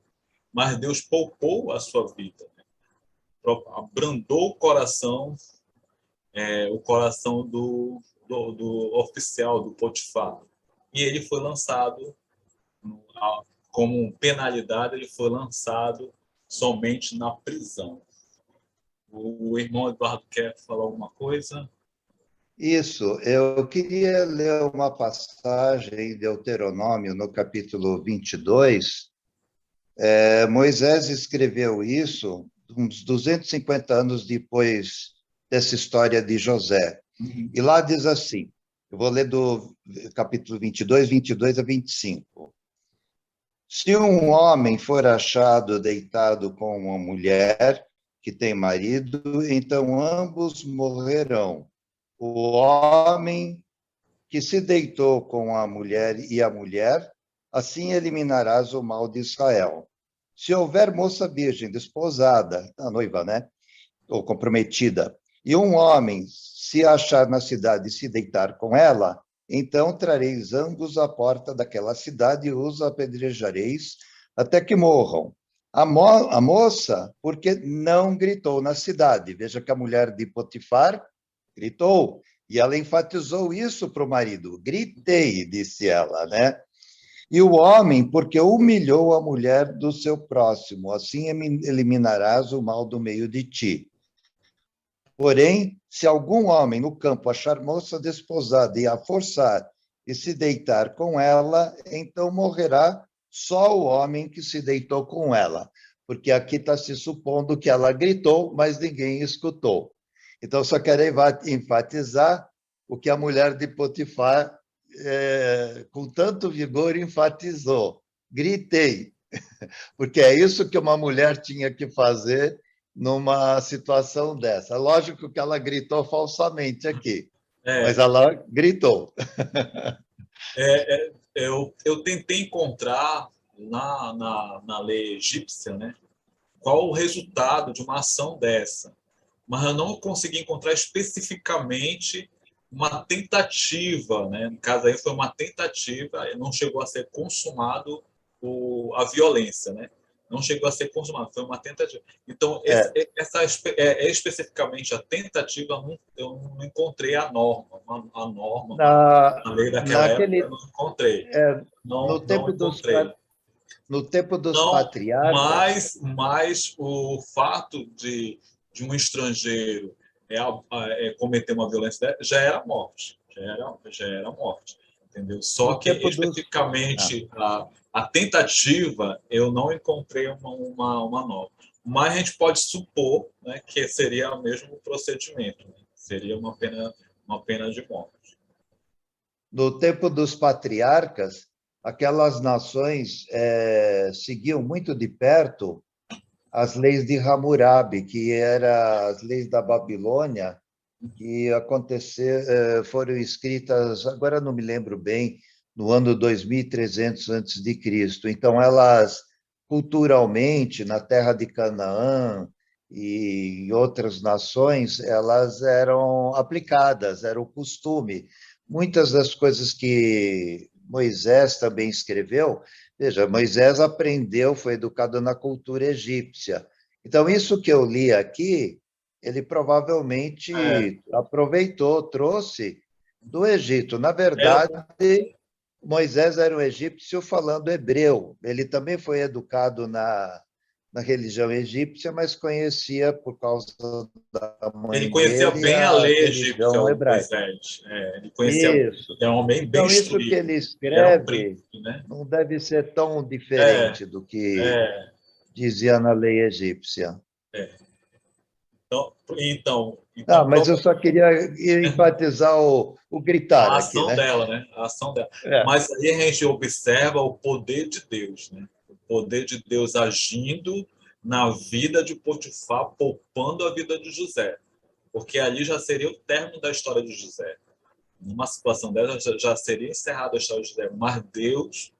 mas Deus poupou a sua vida, né? Abrandou o coração do oficial, do Potifar. E ele foi lançado, como penalidade, ele foi lançado somente na prisão. O irmão Eduardo quer falar alguma coisa? Isso, eu queria ler uma passagem em Deuteronômio, no capítulo 22. Moisés escreveu isso uns 250 anos depois dessa história de José. E lá diz assim, eu vou ler do capítulo 22, 22 a 25. Se um homem for achado deitado com uma mulher que tem marido, então ambos morrerão. O homem que se deitou com a mulher e a mulher, assim eliminarás o mal de Israel. Se houver moça virgem, desposada, a noiva, né? Ou comprometida, e um homem se achar na cidade e se deitar com ela, então trareis ambos à porta daquela cidade e os apedrejareis até que morram. A moça, porque não gritou na cidade. Veja que a mulher de Potifar gritou, e ela enfatizou isso para o marido. Gritei, disse ela, né? E o homem, porque humilhou a mulher do seu próximo, assim eliminarás o mal do meio de ti. Porém, se algum homem no campo achar moça desposada e a forçar e se deitar com ela, então morrerá só o homem que se deitou com ela, porque aqui está se supondo que ela gritou, mas ninguém escutou. Então, só quero enfatizar o que a mulher de Potifar, com tanto vigor, enfatizou. Gritei, porque é isso que uma mulher tinha que fazer numa situação dessa. Lógico que ela gritou falsamente aqui, É, mas ela gritou. eu tentei encontrar na lei egípcia, né, qual o resultado de uma ação dessa, mas eu não consegui encontrar especificamente uma tentativa, né? No caso aí foi uma tentativa, não chegou a ser consumado a violência, né? Não chegou a ser consumado, foi uma tentativa. Então, essa especificamente a tentativa, eu não encontrei a norma, Na, a lei daquela época, eu naquele, não encontrei. no Não tempo encontrei. no tempo dos Não, patriarcas, mas o fato de um estrangeiro cometer uma violência dessa já era morte, já era morte, entendeu? Só no que tempo dos... Ah, especificamente a tentativa eu não encontrei uma nova, mas a gente pode supor, né, que seria o mesmo procedimento, né? Seria uma pena de morte. no tempo dos patriarcas, aquelas nações seguiam muito de perto as leis de Hammurabi, que eram as leis da Babilônia, que foram escritas, agora não me lembro bem, no ano 2300 antes de Cristo. Então, elas, culturalmente, na terra de Canaã e em outras nações, elas eram aplicadas, era o costume. Muitas das coisas que Moisés também escreveu, veja, Moisés aprendeu, foi educado na cultura egípcia. Então, isso que eu li aqui, ele provavelmente aproveitou, trouxe do Egito. Na verdade, Moisés era um egípcio falando hebreu. Ele também foi educado na religião egípcia, mas conhecia, por causa da Ele mãe conhecia dele, bem a a lei egípcia, religião o hebraica. Moisés. Ele conhecia, Isso. é um homem bem Então, isso que instruído. ele Ele era um escreve príncipe, né? não deve ser tão É, diferente do que é, dizia na lei egípcia. é. Então, Ah, mas eu só queria enfatizar o gritar a aqui, ação né? dela, né? A ação dela. É. Mas aí a gente observa o poder de Deus, né? O poder de Deus agindo na vida de Potifar, poupando a vida de José. Porque ali já seria o término da história de José. Numa situação dessa, já seria encerrada a história de José. Mas Deus,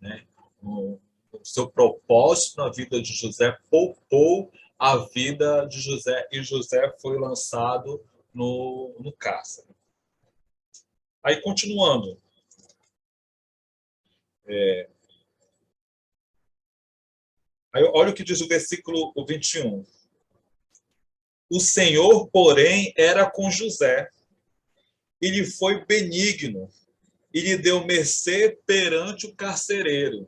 né, o seu propósito na vida de José, poupou a vida de José, e José foi lançado no cárcere. Aí, continuando. Aí, olha o que diz o versículo 21. O Senhor, porém, era com José, e lhe foi benigno, e lhe deu mercê perante o carcereiro,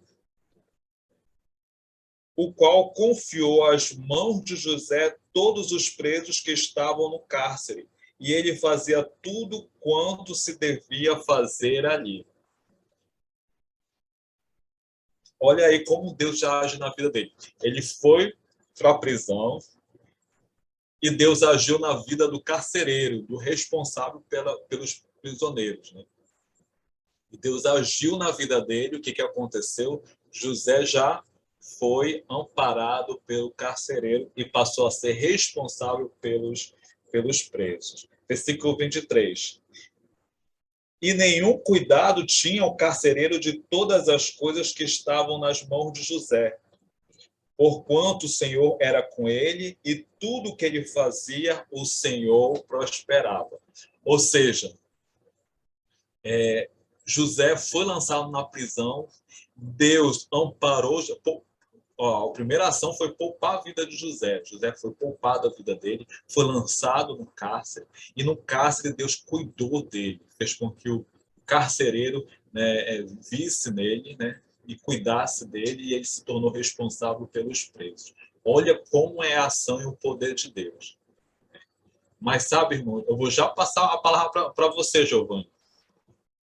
o qual confiou às mãos de José todos os presos que estavam no cárcere, e ele fazia tudo quanto se devia fazer ali. Olha aí como Deus já age na vida dele. Ele foi para a prisão e Deus agiu na vida do carcereiro, do responsável pelos prisioneiros, né? E Deus agiu na vida dele. O que aconteceu? José já foi amparado pelo carcereiro e passou a ser responsável pelos presos. Versículo 23. E nenhum cuidado tinha o carcereiro de todas as coisas que estavam nas mãos de José, porquanto o Senhor era com ele, e tudo que ele fazia, o Senhor prosperava. Ou seja, José foi lançado na prisão, Deus amparou. A primeira ação foi poupar a vida de José. José foi poupado a vida dele, foi lançado no cárcere, e no cárcere Deus cuidou dele, fez com que o carcereiro, né, visse nele, né, e cuidasse dele, e ele se tornou responsável pelos presos. Olha como é a ação e o poder de Deus. Mas sabe, irmão, eu vou já passar a palavra para você, Giovanni.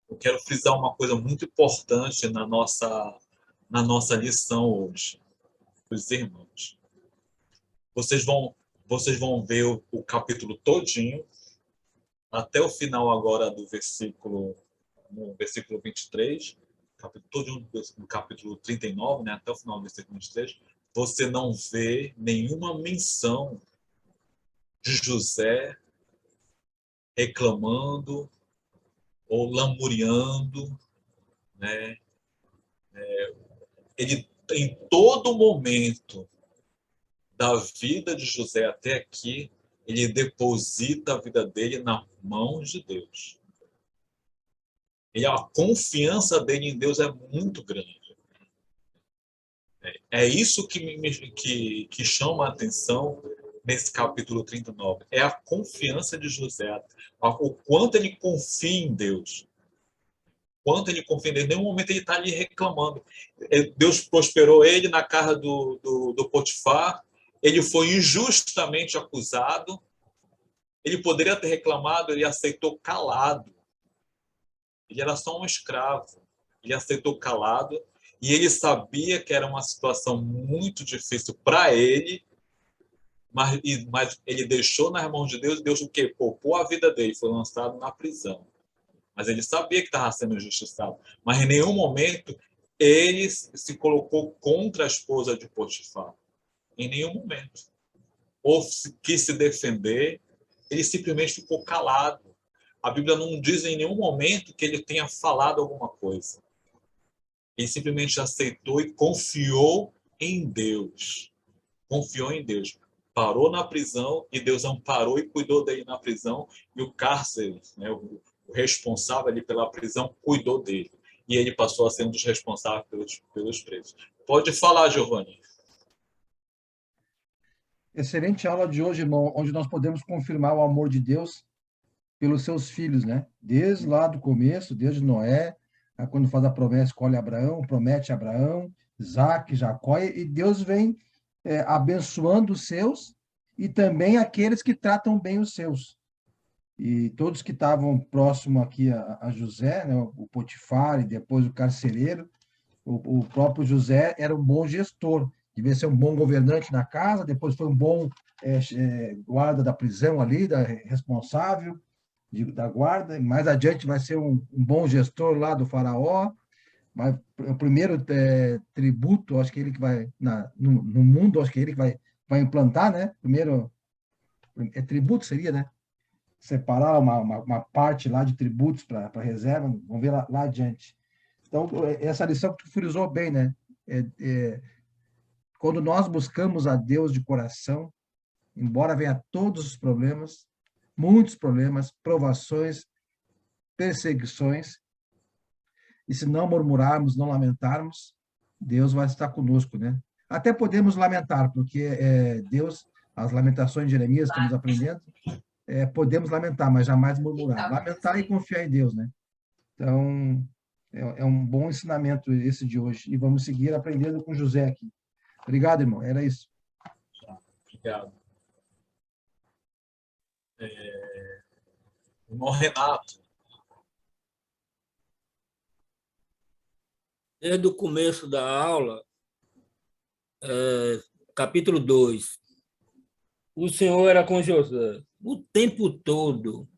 Eu quero frisar uma coisa muito importante na nossa lição hoje. Os irmãos. Vocês vão ver o capítulo todinho, até o final agora no versículo 23, capítulo todinho do capítulo 39, né, até o final do versículo 23. você não vê nenhuma menção de José reclamando ou lamuriando, né? Ele, em todo momento da vida de José até aqui, ele deposita a vida dele nas mãos de Deus. A confiança dele em Deus é muito grande. É isso que chama a atenção nesse capítulo 39. É a confiança de José, o quanto ele confia em Deus. Quanto ele confia em Deus. Em nenhum momento ele está ali reclamando. Deus prosperou ele na casa do Potifar, ele foi injustamente acusado, ele poderia ter reclamado, ele aceitou calado. Ele era só um escravo. Ele aceitou calado e ele sabia que era uma situação muito difícil para ele, mas ele deixou nas mãos de Deus, e Deus o quê? Poupou a vida dele, foi lançado na prisão. Mas ele sabia que estava sendo injustiçado. Mas em nenhum momento ele se colocou contra a esposa de Potifar. Em nenhum momento. Ou quis se defender, ele simplesmente ficou calado. A Bíblia não diz em nenhum momento que ele tenha falado alguma coisa. Ele simplesmente aceitou e confiou em Deus. Confiou em Deus. Parou na prisão e Deus amparou e cuidou dele na prisão. E o cárcere, né, o responsável ali pela prisão, cuidou dele. E ele passou a ser um dos responsáveis pelos presos. Pode falar, Giovanni. Excelente aula de hoje, irmão, onde nós podemos confirmar o amor de Deus pelos seus filhos, né? Desde lá do começo, desde Noé, quando faz a promessa, escolhe Abraão, promete Abraão, Isaac, Jacó, e Deus vem abençoando os seus e também aqueles que tratam bem os seus. E todos que estavam próximo aqui a José, né? O Potifar e depois o carcereiro, o próprio José era um bom gestor, devia ser um bom governante na casa, depois foi um bom guarda da prisão ali, responsável da guarda, mais adiante vai ser um bom gestor lá do faraó, mas o primeiro tributo, acho que ele que vai, no mundo, acho que ele que vai implantar, né? Primeiro, tributo seria, né? Separar uma parte lá de tributos para reserva, vamos ver lá adiante. Então, essa lição que tu frisou bem, né? Quando nós buscamos a Deus de coração, embora venha todos os problemas, muitos problemas, provações, perseguições, e se não murmurarmos, não lamentarmos, Deus vai estar conosco, né? Até podemos lamentar, porque Deus, as lamentações de Jeremias, estamos aprendendo, podemos lamentar, mas jamais murmurar. Lamentar e confiar em Deus, né? Então, é um bom ensinamento esse de hoje. E vamos seguir aprendendo com José aqui. Obrigado, irmão. Era isso. Obrigado. Irmão Renato. Desde o começo da aula, capítulo 2, o Senhor era com José o tempo todo.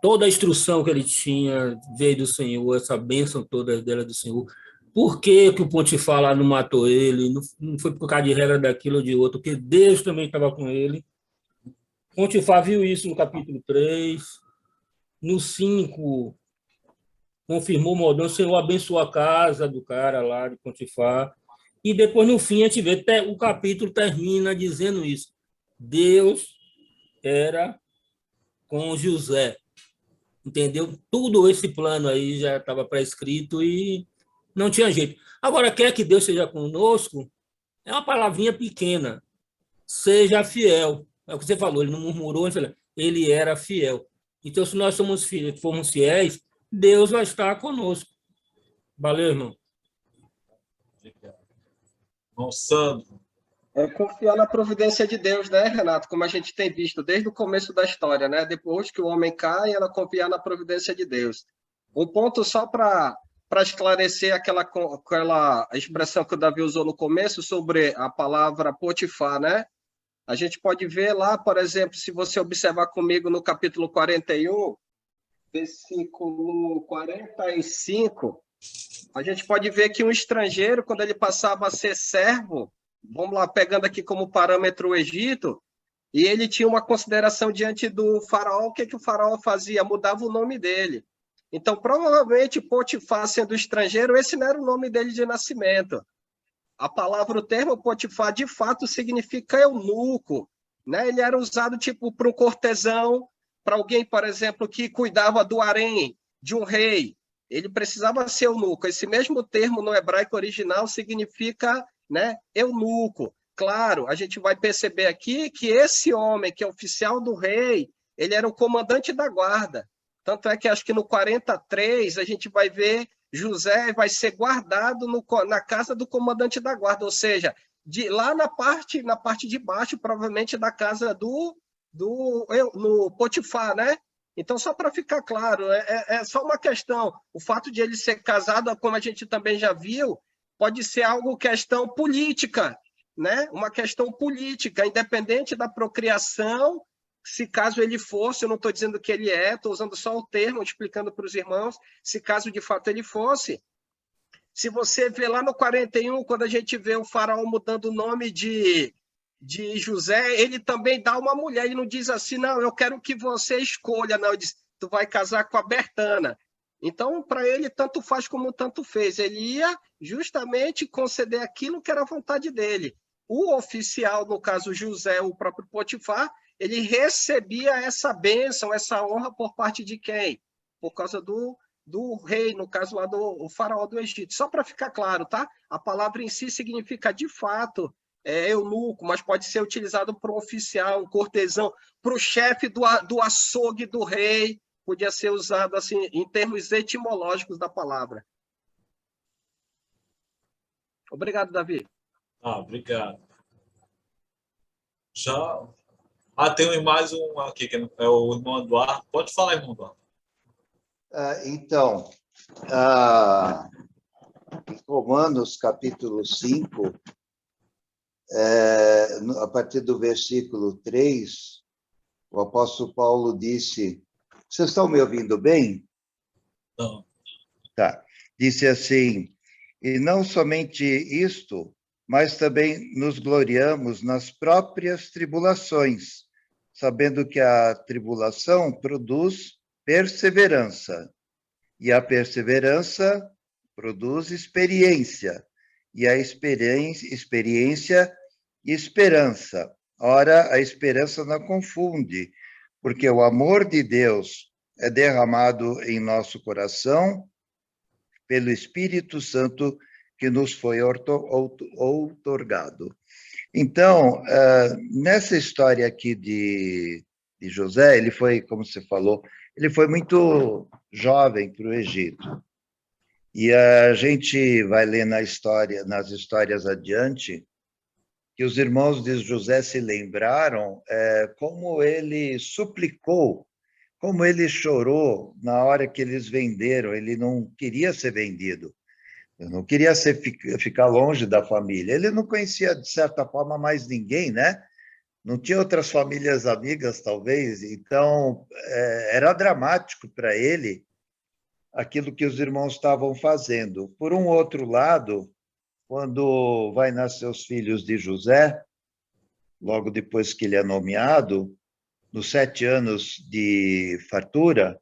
Toda a instrução que ele tinha veio do Senhor, essa bênção toda dela do Senhor. Por que o Potifar lá não matou ele? Não foi por causa de regra daquilo ou de outro, porque Deus também estava com ele. Potifar viu isso no capítulo 3. No 5, confirmou o Senhor abençoou a casa do cara lá de Potifar. E depois, no fim, a gente vê, o capítulo termina dizendo isso. Deus era com José. Entendeu? Tudo esse plano aí já estava pré-escrito e não tinha jeito. Agora, quer que Deus seja conosco? É uma palavrinha pequena. Seja fiel. É o que você falou, ele não murmurou, ele era fiel. Então, se nós formos fiéis, Deus vai estar conosco. Valeu, irmão. Obrigado. Irmão Sandro. É confiar na providência de Deus, né, Renato? Como a gente tem visto desde o começo da história, né? Depois que o homem cai, ela confiar na providência de Deus. Um ponto só para esclarecer aquela expressão que o Davi usou no começo sobre a palavra Potifar, né? A gente pode ver lá, por exemplo, se você observar comigo no capítulo 41, versículo 45, A gente pode ver que um estrangeiro, quando ele passava a ser servo, vamos lá, pegando aqui como parâmetro o Egito, e ele tinha uma consideração diante do faraó, o que, que o faraó fazia? Mudava o nome dele. Então, provavelmente, Potifar, sendo estrangeiro, esse não era o nome dele de nascimento. A palavra, o termo Potifar, de fato, significa eunuco, né? Ele era usado tipo para um cortesão, para alguém, por exemplo, que cuidava do harém de um rei. Ele precisava ser eunuco. Esse mesmo termo no hebraico original significa, né, eunuco. Claro, a gente vai perceber aqui que esse homem, que é oficial do rei, ele era o comandante da guarda. Tanto é que acho que no 43 a gente vai ver José vai ser guardado na casa do comandante da guarda, ou seja, lá na parte de baixo, provavelmente da casa no Potifar, né? Então, só para ficar claro, é só uma questão. O fato de ele ser casado, como a gente também já viu, pode ser algo questão política, né? Uma questão política, independente da procriação. Se caso ele fosse, eu não estou dizendo que ele estou usando só o termo, explicando para os irmãos, se caso de fato ele fosse. Se você vê lá no 41, quando a gente vê o faraó mudando o nome de José, ele também dá uma mulher, ele não diz assim, não, eu quero que você escolha, não, ele diz, tu vai casar com a Bertana. Então, para ele, tanto faz como tanto fez. Ele ia justamente conceder aquilo que era a vontade dele. O oficial, no caso José, o próprio Potifar, ele recebia essa bênção, essa honra por parte de quem? Por causa do rei, no caso lá do faraó do Egito. Só para ficar claro, tá? A palavra em si significa, de fato, eunuco, mas pode ser utilizado para um oficial, um cortesão, para o chefe do açougue do rei, podia ser usado assim em termos etimológicos da palavra. Obrigado, Davi. Obrigado. Já... tem mais um aqui, que é o irmão Eduardo. Pode falar, irmão Eduardo. Então, em Romanos, capítulo 5, a partir do versículo 3, o apóstolo Paulo disse... Vocês estão me ouvindo bem? Não. Tá. Disse assim, e não somente isto, mas também nos gloriamos nas próprias tribulações, sabendo que a tribulação produz perseverança, e a perseverança produz experiência, e a experiência, esperança. Ora, a esperança não confunde, porque o amor de Deus é derramado em nosso coração pelo Espírito Santo que nos foi outorgado. Então, nessa história aqui de José, ele foi, como você falou, ele foi muito jovem para o Egito. E a gente vai ler nas histórias adiante, que os irmãos de José se lembraram como ele suplicou, como ele chorou na hora que eles venderam. Ele não queria ser vendido, não queria ficar longe da família. Ele não conhecia, de certa forma, mais ninguém, né? Não tinha outras famílias amigas, talvez. Então, era dramático para ele aquilo que os irmãos estavam fazendo. Por um outro lado, quando vai nascer os filhos de José, logo depois que ele é nomeado, nos 7 anos de fartura,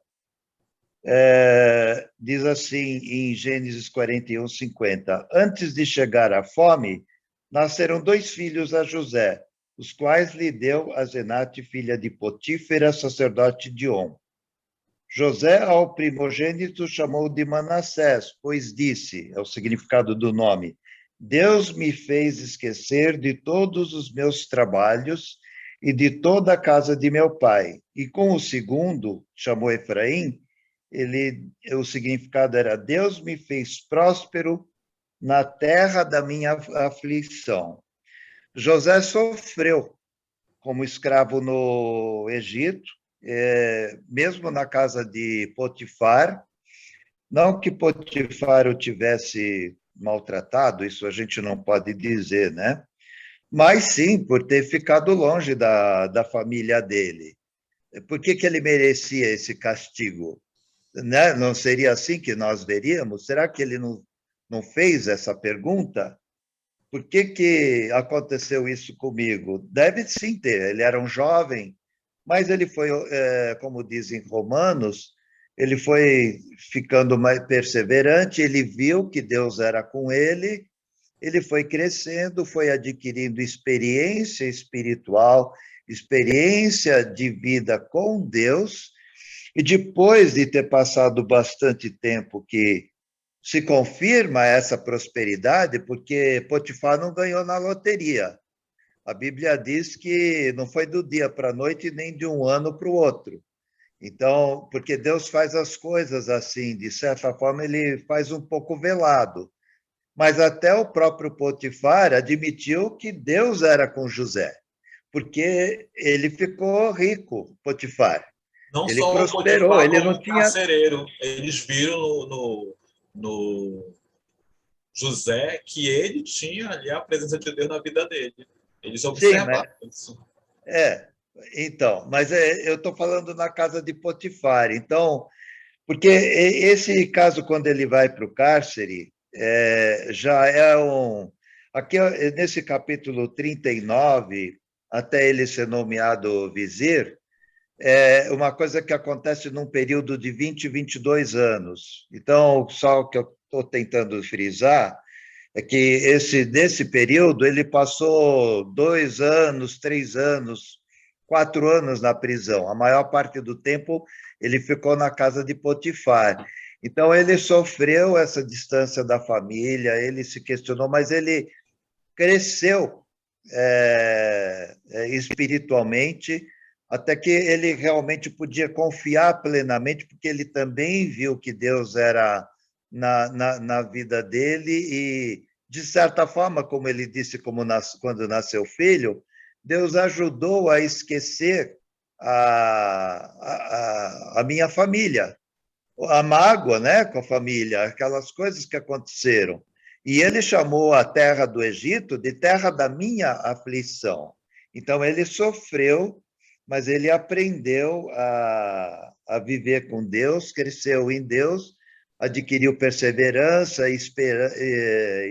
diz assim em Gênesis 41, 50, antes de chegar a fome, nasceram 2 filhos a José, os quais lhe deu Asenate, filha de Potífera, sacerdote de On. José, ao primogênito, chamou de Manassés, pois disse, é o significado do nome, Deus me fez esquecer de todos os meus trabalhos e de toda a casa de meu pai. E com o segundo, chamou Efraim, o significado era Deus me fez próspero na terra da minha aflição. José sofreu como escravo no Egito, mesmo na casa de Potifar. Não que Potifar o tivesse maltratado, isso a gente não pode dizer, né? Mas sim, por ter ficado longe da família dele. Por que ele merecia esse castigo? né? Não seria assim que nós veríamos? Será que ele não fez essa pergunta? Por que aconteceu isso comigo? Deve sim ter. Ele era um jovem, mas ele foi, como dizem Romanos, ele foi ficando mais perseverante, ele viu que Deus era com ele foi crescendo, foi adquirindo experiência espiritual, experiência de vida com Deus, e depois de ter passado bastante tempo que se confirma essa prosperidade, porque Potifar não ganhou na loteria. A Bíblia diz que não foi do dia para a noite, nem de um ano para o outro. Então, porque Deus faz as coisas assim, de certa forma, ele faz um pouco velado. Mas até o próprio Potifar admitiu que Deus era com José, porque ele ficou rico, Potifar. Não Ele só o prosperou, Potifar, ele como não o tinha. carcereiro. Eles viram no José que ele tinha ali a presença de Deus na vida dele. Eles Sim, mas observaram isso. é. Então, mas eu estou falando na casa de Potifar. Então, porque esse caso, quando ele vai para o cárcere, já é um. Aqui, nesse capítulo 39, até ele ser nomeado vizir, é uma coisa que acontece num período de 20, 22 anos. Então, só o que eu estou tentando frisar é que nesse período ele passou 2 anos, 3 anos, 4 anos na prisão. A maior parte do tempo ele ficou na casa de Potifar. Então ele sofreu essa distância da família, ele se questionou, mas ele cresceu espiritualmente, até que ele realmente podia confiar plenamente, porque ele também viu que Deus era na vida dele e, de certa forma, como ele disse, quando nasceu o filho, Deus ajudou a esquecer a minha família, a mágoa, né, com a família, aquelas coisas que aconteceram. E ele chamou a terra do Egito de terra da minha aflição. Então, ele sofreu, mas ele aprendeu a viver com Deus, cresceu em Deus, adquiriu perseverança,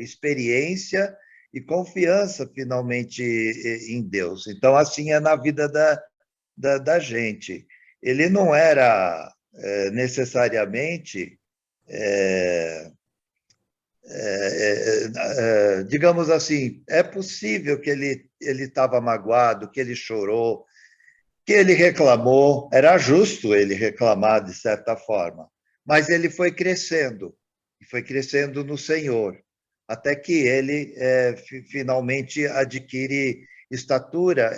experiência e confiança, finalmente, em Deus. Então, assim é na vida da gente. Ele não era necessariamente, digamos assim, é possível que ele estava magoado, que ele chorou, que ele reclamou, era justo ele reclamar de certa forma, mas ele foi crescendo no Senhor, até que ele finalmente adquire estatura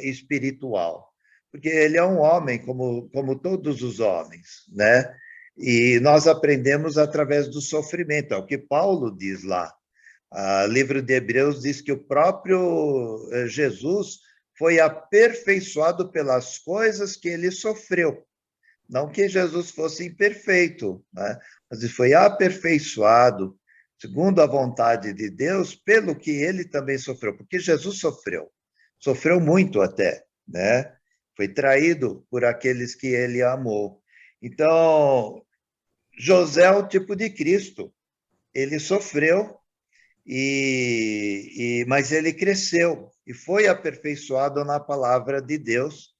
espiritual, porque ele é um homem como todos os homens, né? E nós aprendemos através do sofrimento, é o que Paulo diz lá. O livro de Hebreus diz que o próprio Jesus foi aperfeiçoado pelas coisas que ele sofreu. Não que Jesus fosse imperfeito, né? Mas ele foi aperfeiçoado, segundo a vontade de Deus, pelo que ele também sofreu. Porque Jesus sofreu muito até, né? Foi traído por aqueles que ele amou. Então, José é o tipo de Cristo. Ele sofreu, mas ele cresceu e foi aperfeiçoado na palavra de Deus,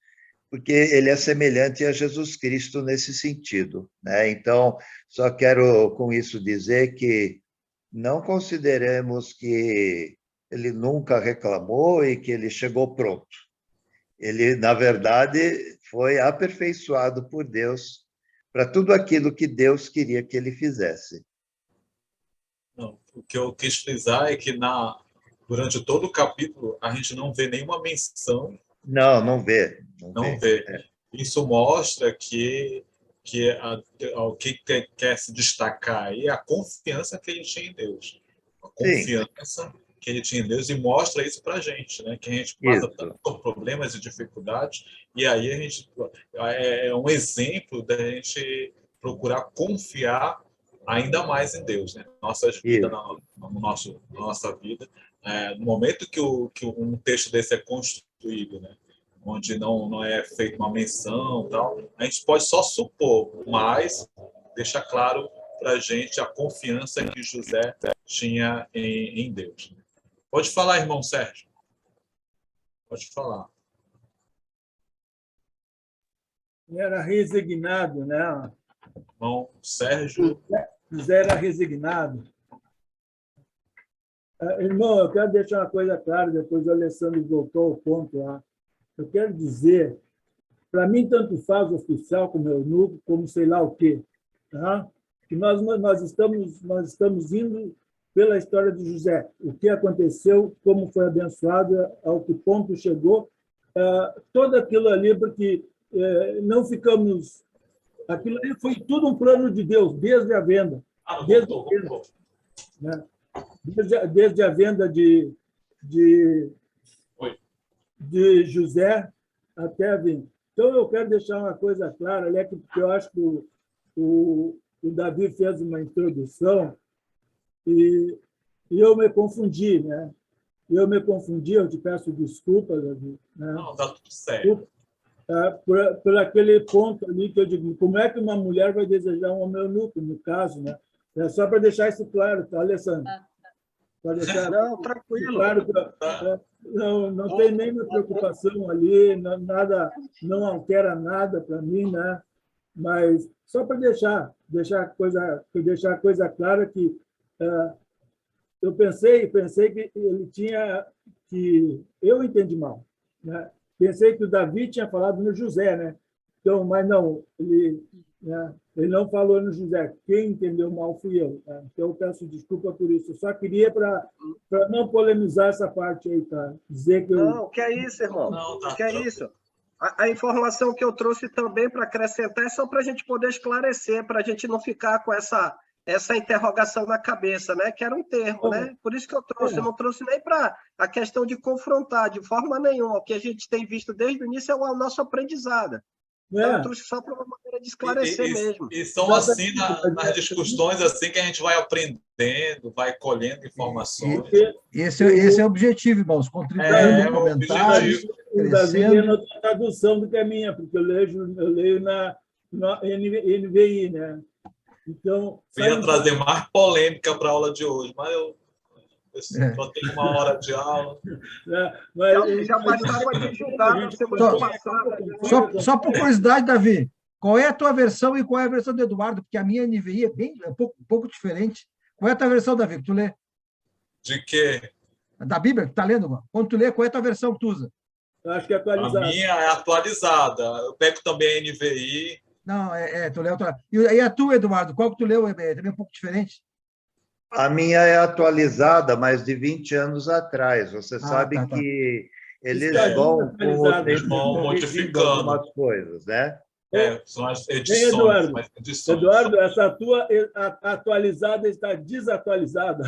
porque ele é semelhante a Jesus Cristo nesse sentido, né? Então, só quero com isso dizer que não consideremos que ele nunca reclamou e que ele chegou pronto. Ele, na verdade, foi aperfeiçoado por Deus para tudo aquilo que Deus queria que ele fizesse. Não, o que eu quis frisar é que durante todo o capítulo a gente não vê nenhuma menção. Não vê. Não vê. Isso mostra que o que quer se destacar aí é a confiança que ele tinha em Deus. A confiança Sim. que ele tinha em Deus, e mostra isso para a gente, né? Que a gente passa tantos problemas e dificuldades, e aí a gente é um exemplo da gente procurar confiar ainda mais em Deus, né? Nossas vidas, na nossa vida. No momento que um texto desse é construído, né? onde não é feita uma menção, tal, a gente pode só supor, mas deixa claro para a gente a confiança que José tinha em Deus. Pode falar, irmão Sérgio. Pode falar. Era resignado, né? Irmão Sérgio. José era resignado. Irmão, eu quero deixar uma coisa clara, depois o Alessandro voltou ao ponto lá. Eu quero dizer, para mim, tanto faz oficial como eunuco, como sei lá o quê, tá? Que nós estamos indo pela história de José, o que aconteceu, como foi abençoado, ao que ponto chegou, todo aquilo ali, porque não ficamos... Aquilo ali foi tudo um plano de Deus, desde a venda. Desde a venda de José até a vinda. Então, eu quero deixar uma coisa clara, ali, porque eu acho que o Davi fez uma introdução e eu me confundi, né? Eu te peço desculpa, Davi. Né? Não, está tudo certo. Por aquele ponto ali que eu digo, como é que uma mulher vai desejar um homem eunuco, no caso, né? É só para deixar isso claro, tá, Alessandro? Para deixar Não, tranquilo. claro que não tem nenhuma preocupação ali, nada, não altera nada para mim, né? Mas só para deixar a coisa clara que eu pensei que ele tinha que eu entendi mal, né? Pensei que o Davi tinha falado no José, né? Então, mas não, ele não falou no José. Quem entendeu mal fui eu. Tá? Então, eu peço desculpa por isso. Eu só queria para não polemizar essa parte aí, tá? Dizer que Não, que é isso, irmão. Que é isso. A informação que eu trouxe também para acrescentar é só para a gente poder esclarecer, para a gente não ficar com essa interrogação na cabeça, né? Que era um termo, né? Por isso que eu trouxe. Eu não trouxe nem para a questão de confrontar, de forma nenhuma. O que a gente tem visto desde o início é o nosso aprendizado. Então, eu trouxe só para uma maneira de esclarecer mesmo. E são assim, nas discussões, assim que a gente vai aprendendo, vai colhendo informações. Esse é o objetivo, irmãos, contribuindo com comentários, o Davi lê na tradução do que é minha, porque eu leio na NVI, né? Então, eu ia trazer mais polêmica para a aula de hoje, mas eu só tenho uma hora de aula. Já bastava de ajudar. Só por curiosidade, Davi, qual é a tua versão e qual é a versão do Eduardo? Porque a minha NVI é um pouco diferente. Qual é a tua versão, Davi, que tu lê? De quê? Da Bíblia, que tu está lendo? Quando tu lê, qual é a tua versão que tu usa? Eu acho que é atualizada. A minha é atualizada. Eu pego também a NVI. Não, tu leu. E a tua, Eduardo, qual que tu leu? É também um pouco diferente? A minha é atualizada, mas de 20 anos atrás. Você sabe que eles vão, com o tempo, modificando algumas coisas, né? São as edições. Eduardo, essa tua atualizada está desatualizada.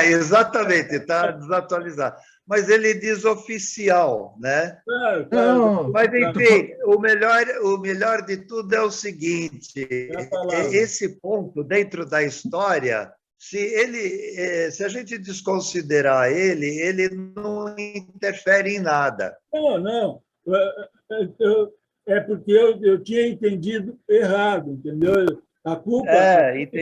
Exatamente, está desatualizado. Mas ele diz oficial, né? Mas, enfim, o melhor de tudo é o seguinte: esse ponto dentro da história, se a gente desconsiderar ele não interfere em nada. Não. É porque eu tinha entendido errado, entendeu? A culpa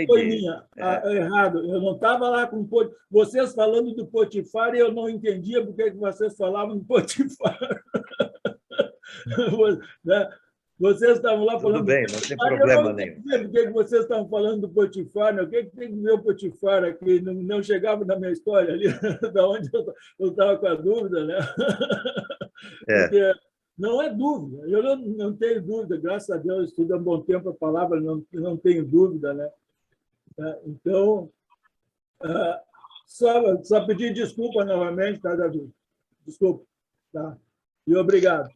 foi minha. Errado. Eu não estava lá com vocês falando do Potifar e eu não entendia por que vocês falavam do Potifar. Vocês estavam lá falando... Tudo bem, não tem problema nenhum. Por que vocês estavam falando do Potifar? O que tem que ver o Potifar aqui? Não chegava na minha história ali, da onde eu estava com a dúvida, né? Porque não é dúvida, eu não tenho dúvida, graças a Deus, estudo há um bom tempo a palavra, não tenho dúvida, né? Então, só pedir desculpa novamente, tá, Davi? Desculpa, tá? E obrigado.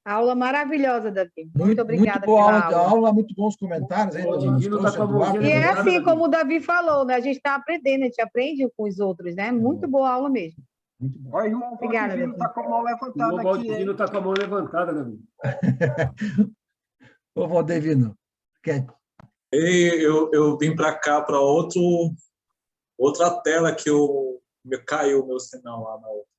Aula maravilhosa, Davi. Muito obrigada muito boa pela aula. Muito bons comentários. E é assim, como o Davi falou, né? A gente está aprendendo, a gente aprende com os outros, né? Muito boa aula mesmo. Olha, o irmão Valdivino está com a mão levantada aqui. O Valdivino está com a mão levantada, Davi. Ô, Valdivino. Eu vim para cá, para outra tela que o Caiu o meu sinal lá na outra.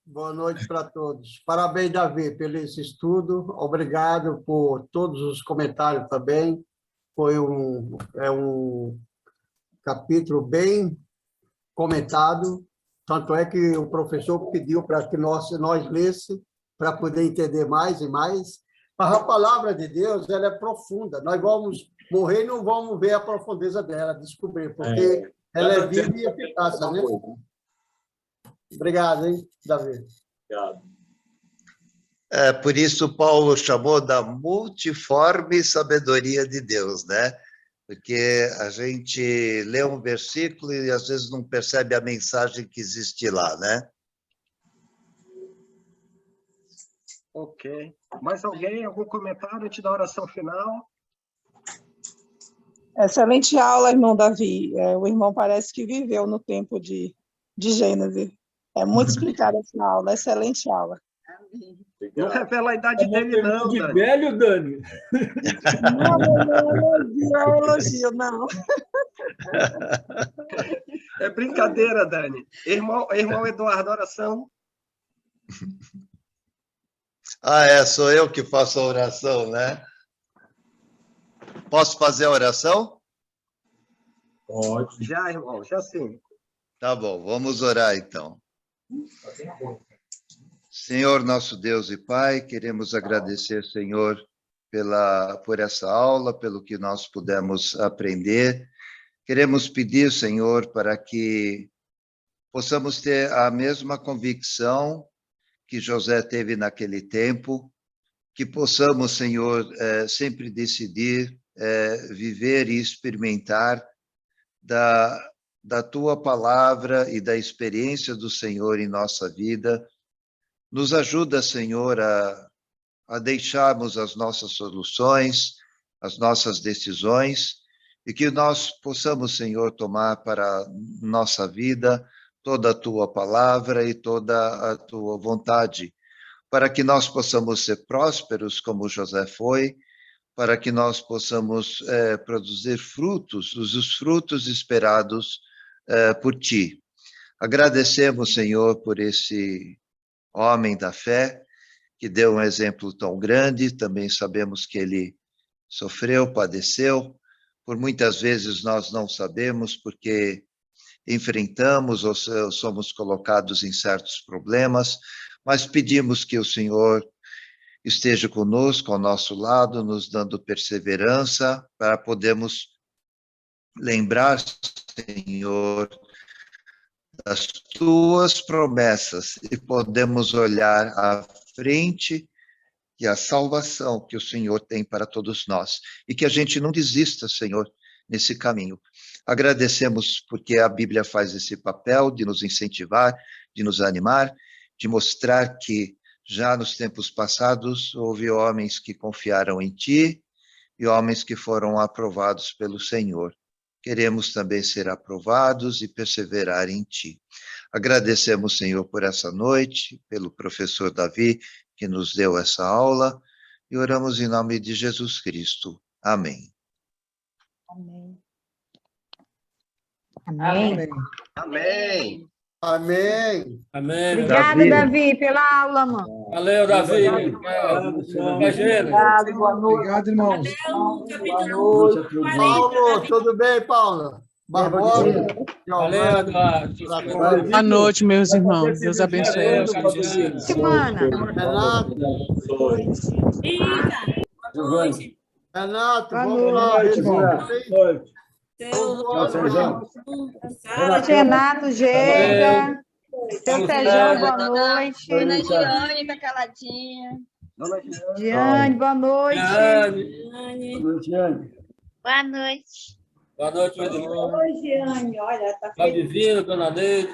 Boa noite para todos. Parabéns, Davi, pelo esse estudo. Obrigado por todos os comentários também. Foi um capítulo bem comentado, tanto é que o professor pediu para que nós lêssemos para poder entender mais e mais. Mas a palavra de Deus, ela é profunda. Nós vamos morrer e não vamos ver a profundeza dela, descobrir, porque ela é viva e eficaz, né? Obrigado, hein, Davi. Obrigado. Por isso Paulo chamou da multiforme sabedoria de Deus, né? Porque a gente lê um versículo e às vezes não percebe a mensagem que existe lá, né? Ok. Mais alguém? Algum comentário antes da oração final? Excelente aula, irmão Davi. O irmão parece que viveu no tempo de Gênesis. É muito explicada essa aula, excelente aula. Não revela a idade dele, não, de Dani. velho, Dani. Não é elogio, não. É brincadeira, Dani. Irmão Eduardo, oração. Sou eu que faço a oração, né? Posso fazer a oração? Pode. Já, irmão, já sim. Tá bom, vamos orar então. Senhor, nosso Deus e Pai, queremos agradecer, Senhor, por essa aula, pelo que nós pudemos aprender. Queremos pedir, Senhor, para que possamos ter a mesma convicção que José teve naquele tempo, que possamos, Senhor, sempre decidir viver e experimentar da Tua palavra e da experiência do Senhor em nossa vida. Nos ajuda, Senhor, a deixarmos as nossas soluções, as nossas decisões, e que nós possamos, Senhor, tomar para nossa vida toda a Tua palavra e toda a Tua vontade, para que nós possamos ser prósperos como José foi, para que nós possamos produzir frutos, os frutos esperados por Ti. Agradecemos, Senhor, por esse homem da fé, que deu um exemplo tão grande. Também sabemos que ele sofreu, padeceu. Por muitas vezes nós não sabemos, porque enfrentamos ou somos colocados em certos problemas, mas pedimos que o Senhor esteja conosco, ao nosso lado, nos dando perseverança, para podermos lembrar, Senhor, das Tuas promessas e podemos olhar à frente e a salvação que o Senhor tem para todos nós. E que a gente não desista, Senhor, nesse caminho. Agradecemos porque a Bíblia faz esse papel de nos incentivar, de nos animar, de mostrar que já nos tempos passados houve homens que confiaram em Ti e homens que foram aprovados pelo Senhor. Queremos também ser aprovados e perseverar em Ti. Agradecemos, Senhor, por essa noite, pelo professor Davi, que nos deu essa aula, e oramos em nome de Jesus Cristo. Amém. Amém. Amém. Amém. Amém. Amém. Obrigada, Davi, pela aula, mano. Valeu, Davi. Obrigado, boa noite. Obrigado, irmãos. Boa noite. Paulo, tudo bem, Paulo? Barbosa. Valeu, Eduardo. Boa noite, meus irmãos. Deus abençoe. Semana. Renato, Renato, Boa vamos lá. noite, irmão. Renato, Geiga. Seu Sérgio, boa noite. Dona Giane, tá caladinha. Diane, boa noite. Boa noite. Boa noite, meu irmão. Oi, Giane, olha, tá Tá divino, dona Neide.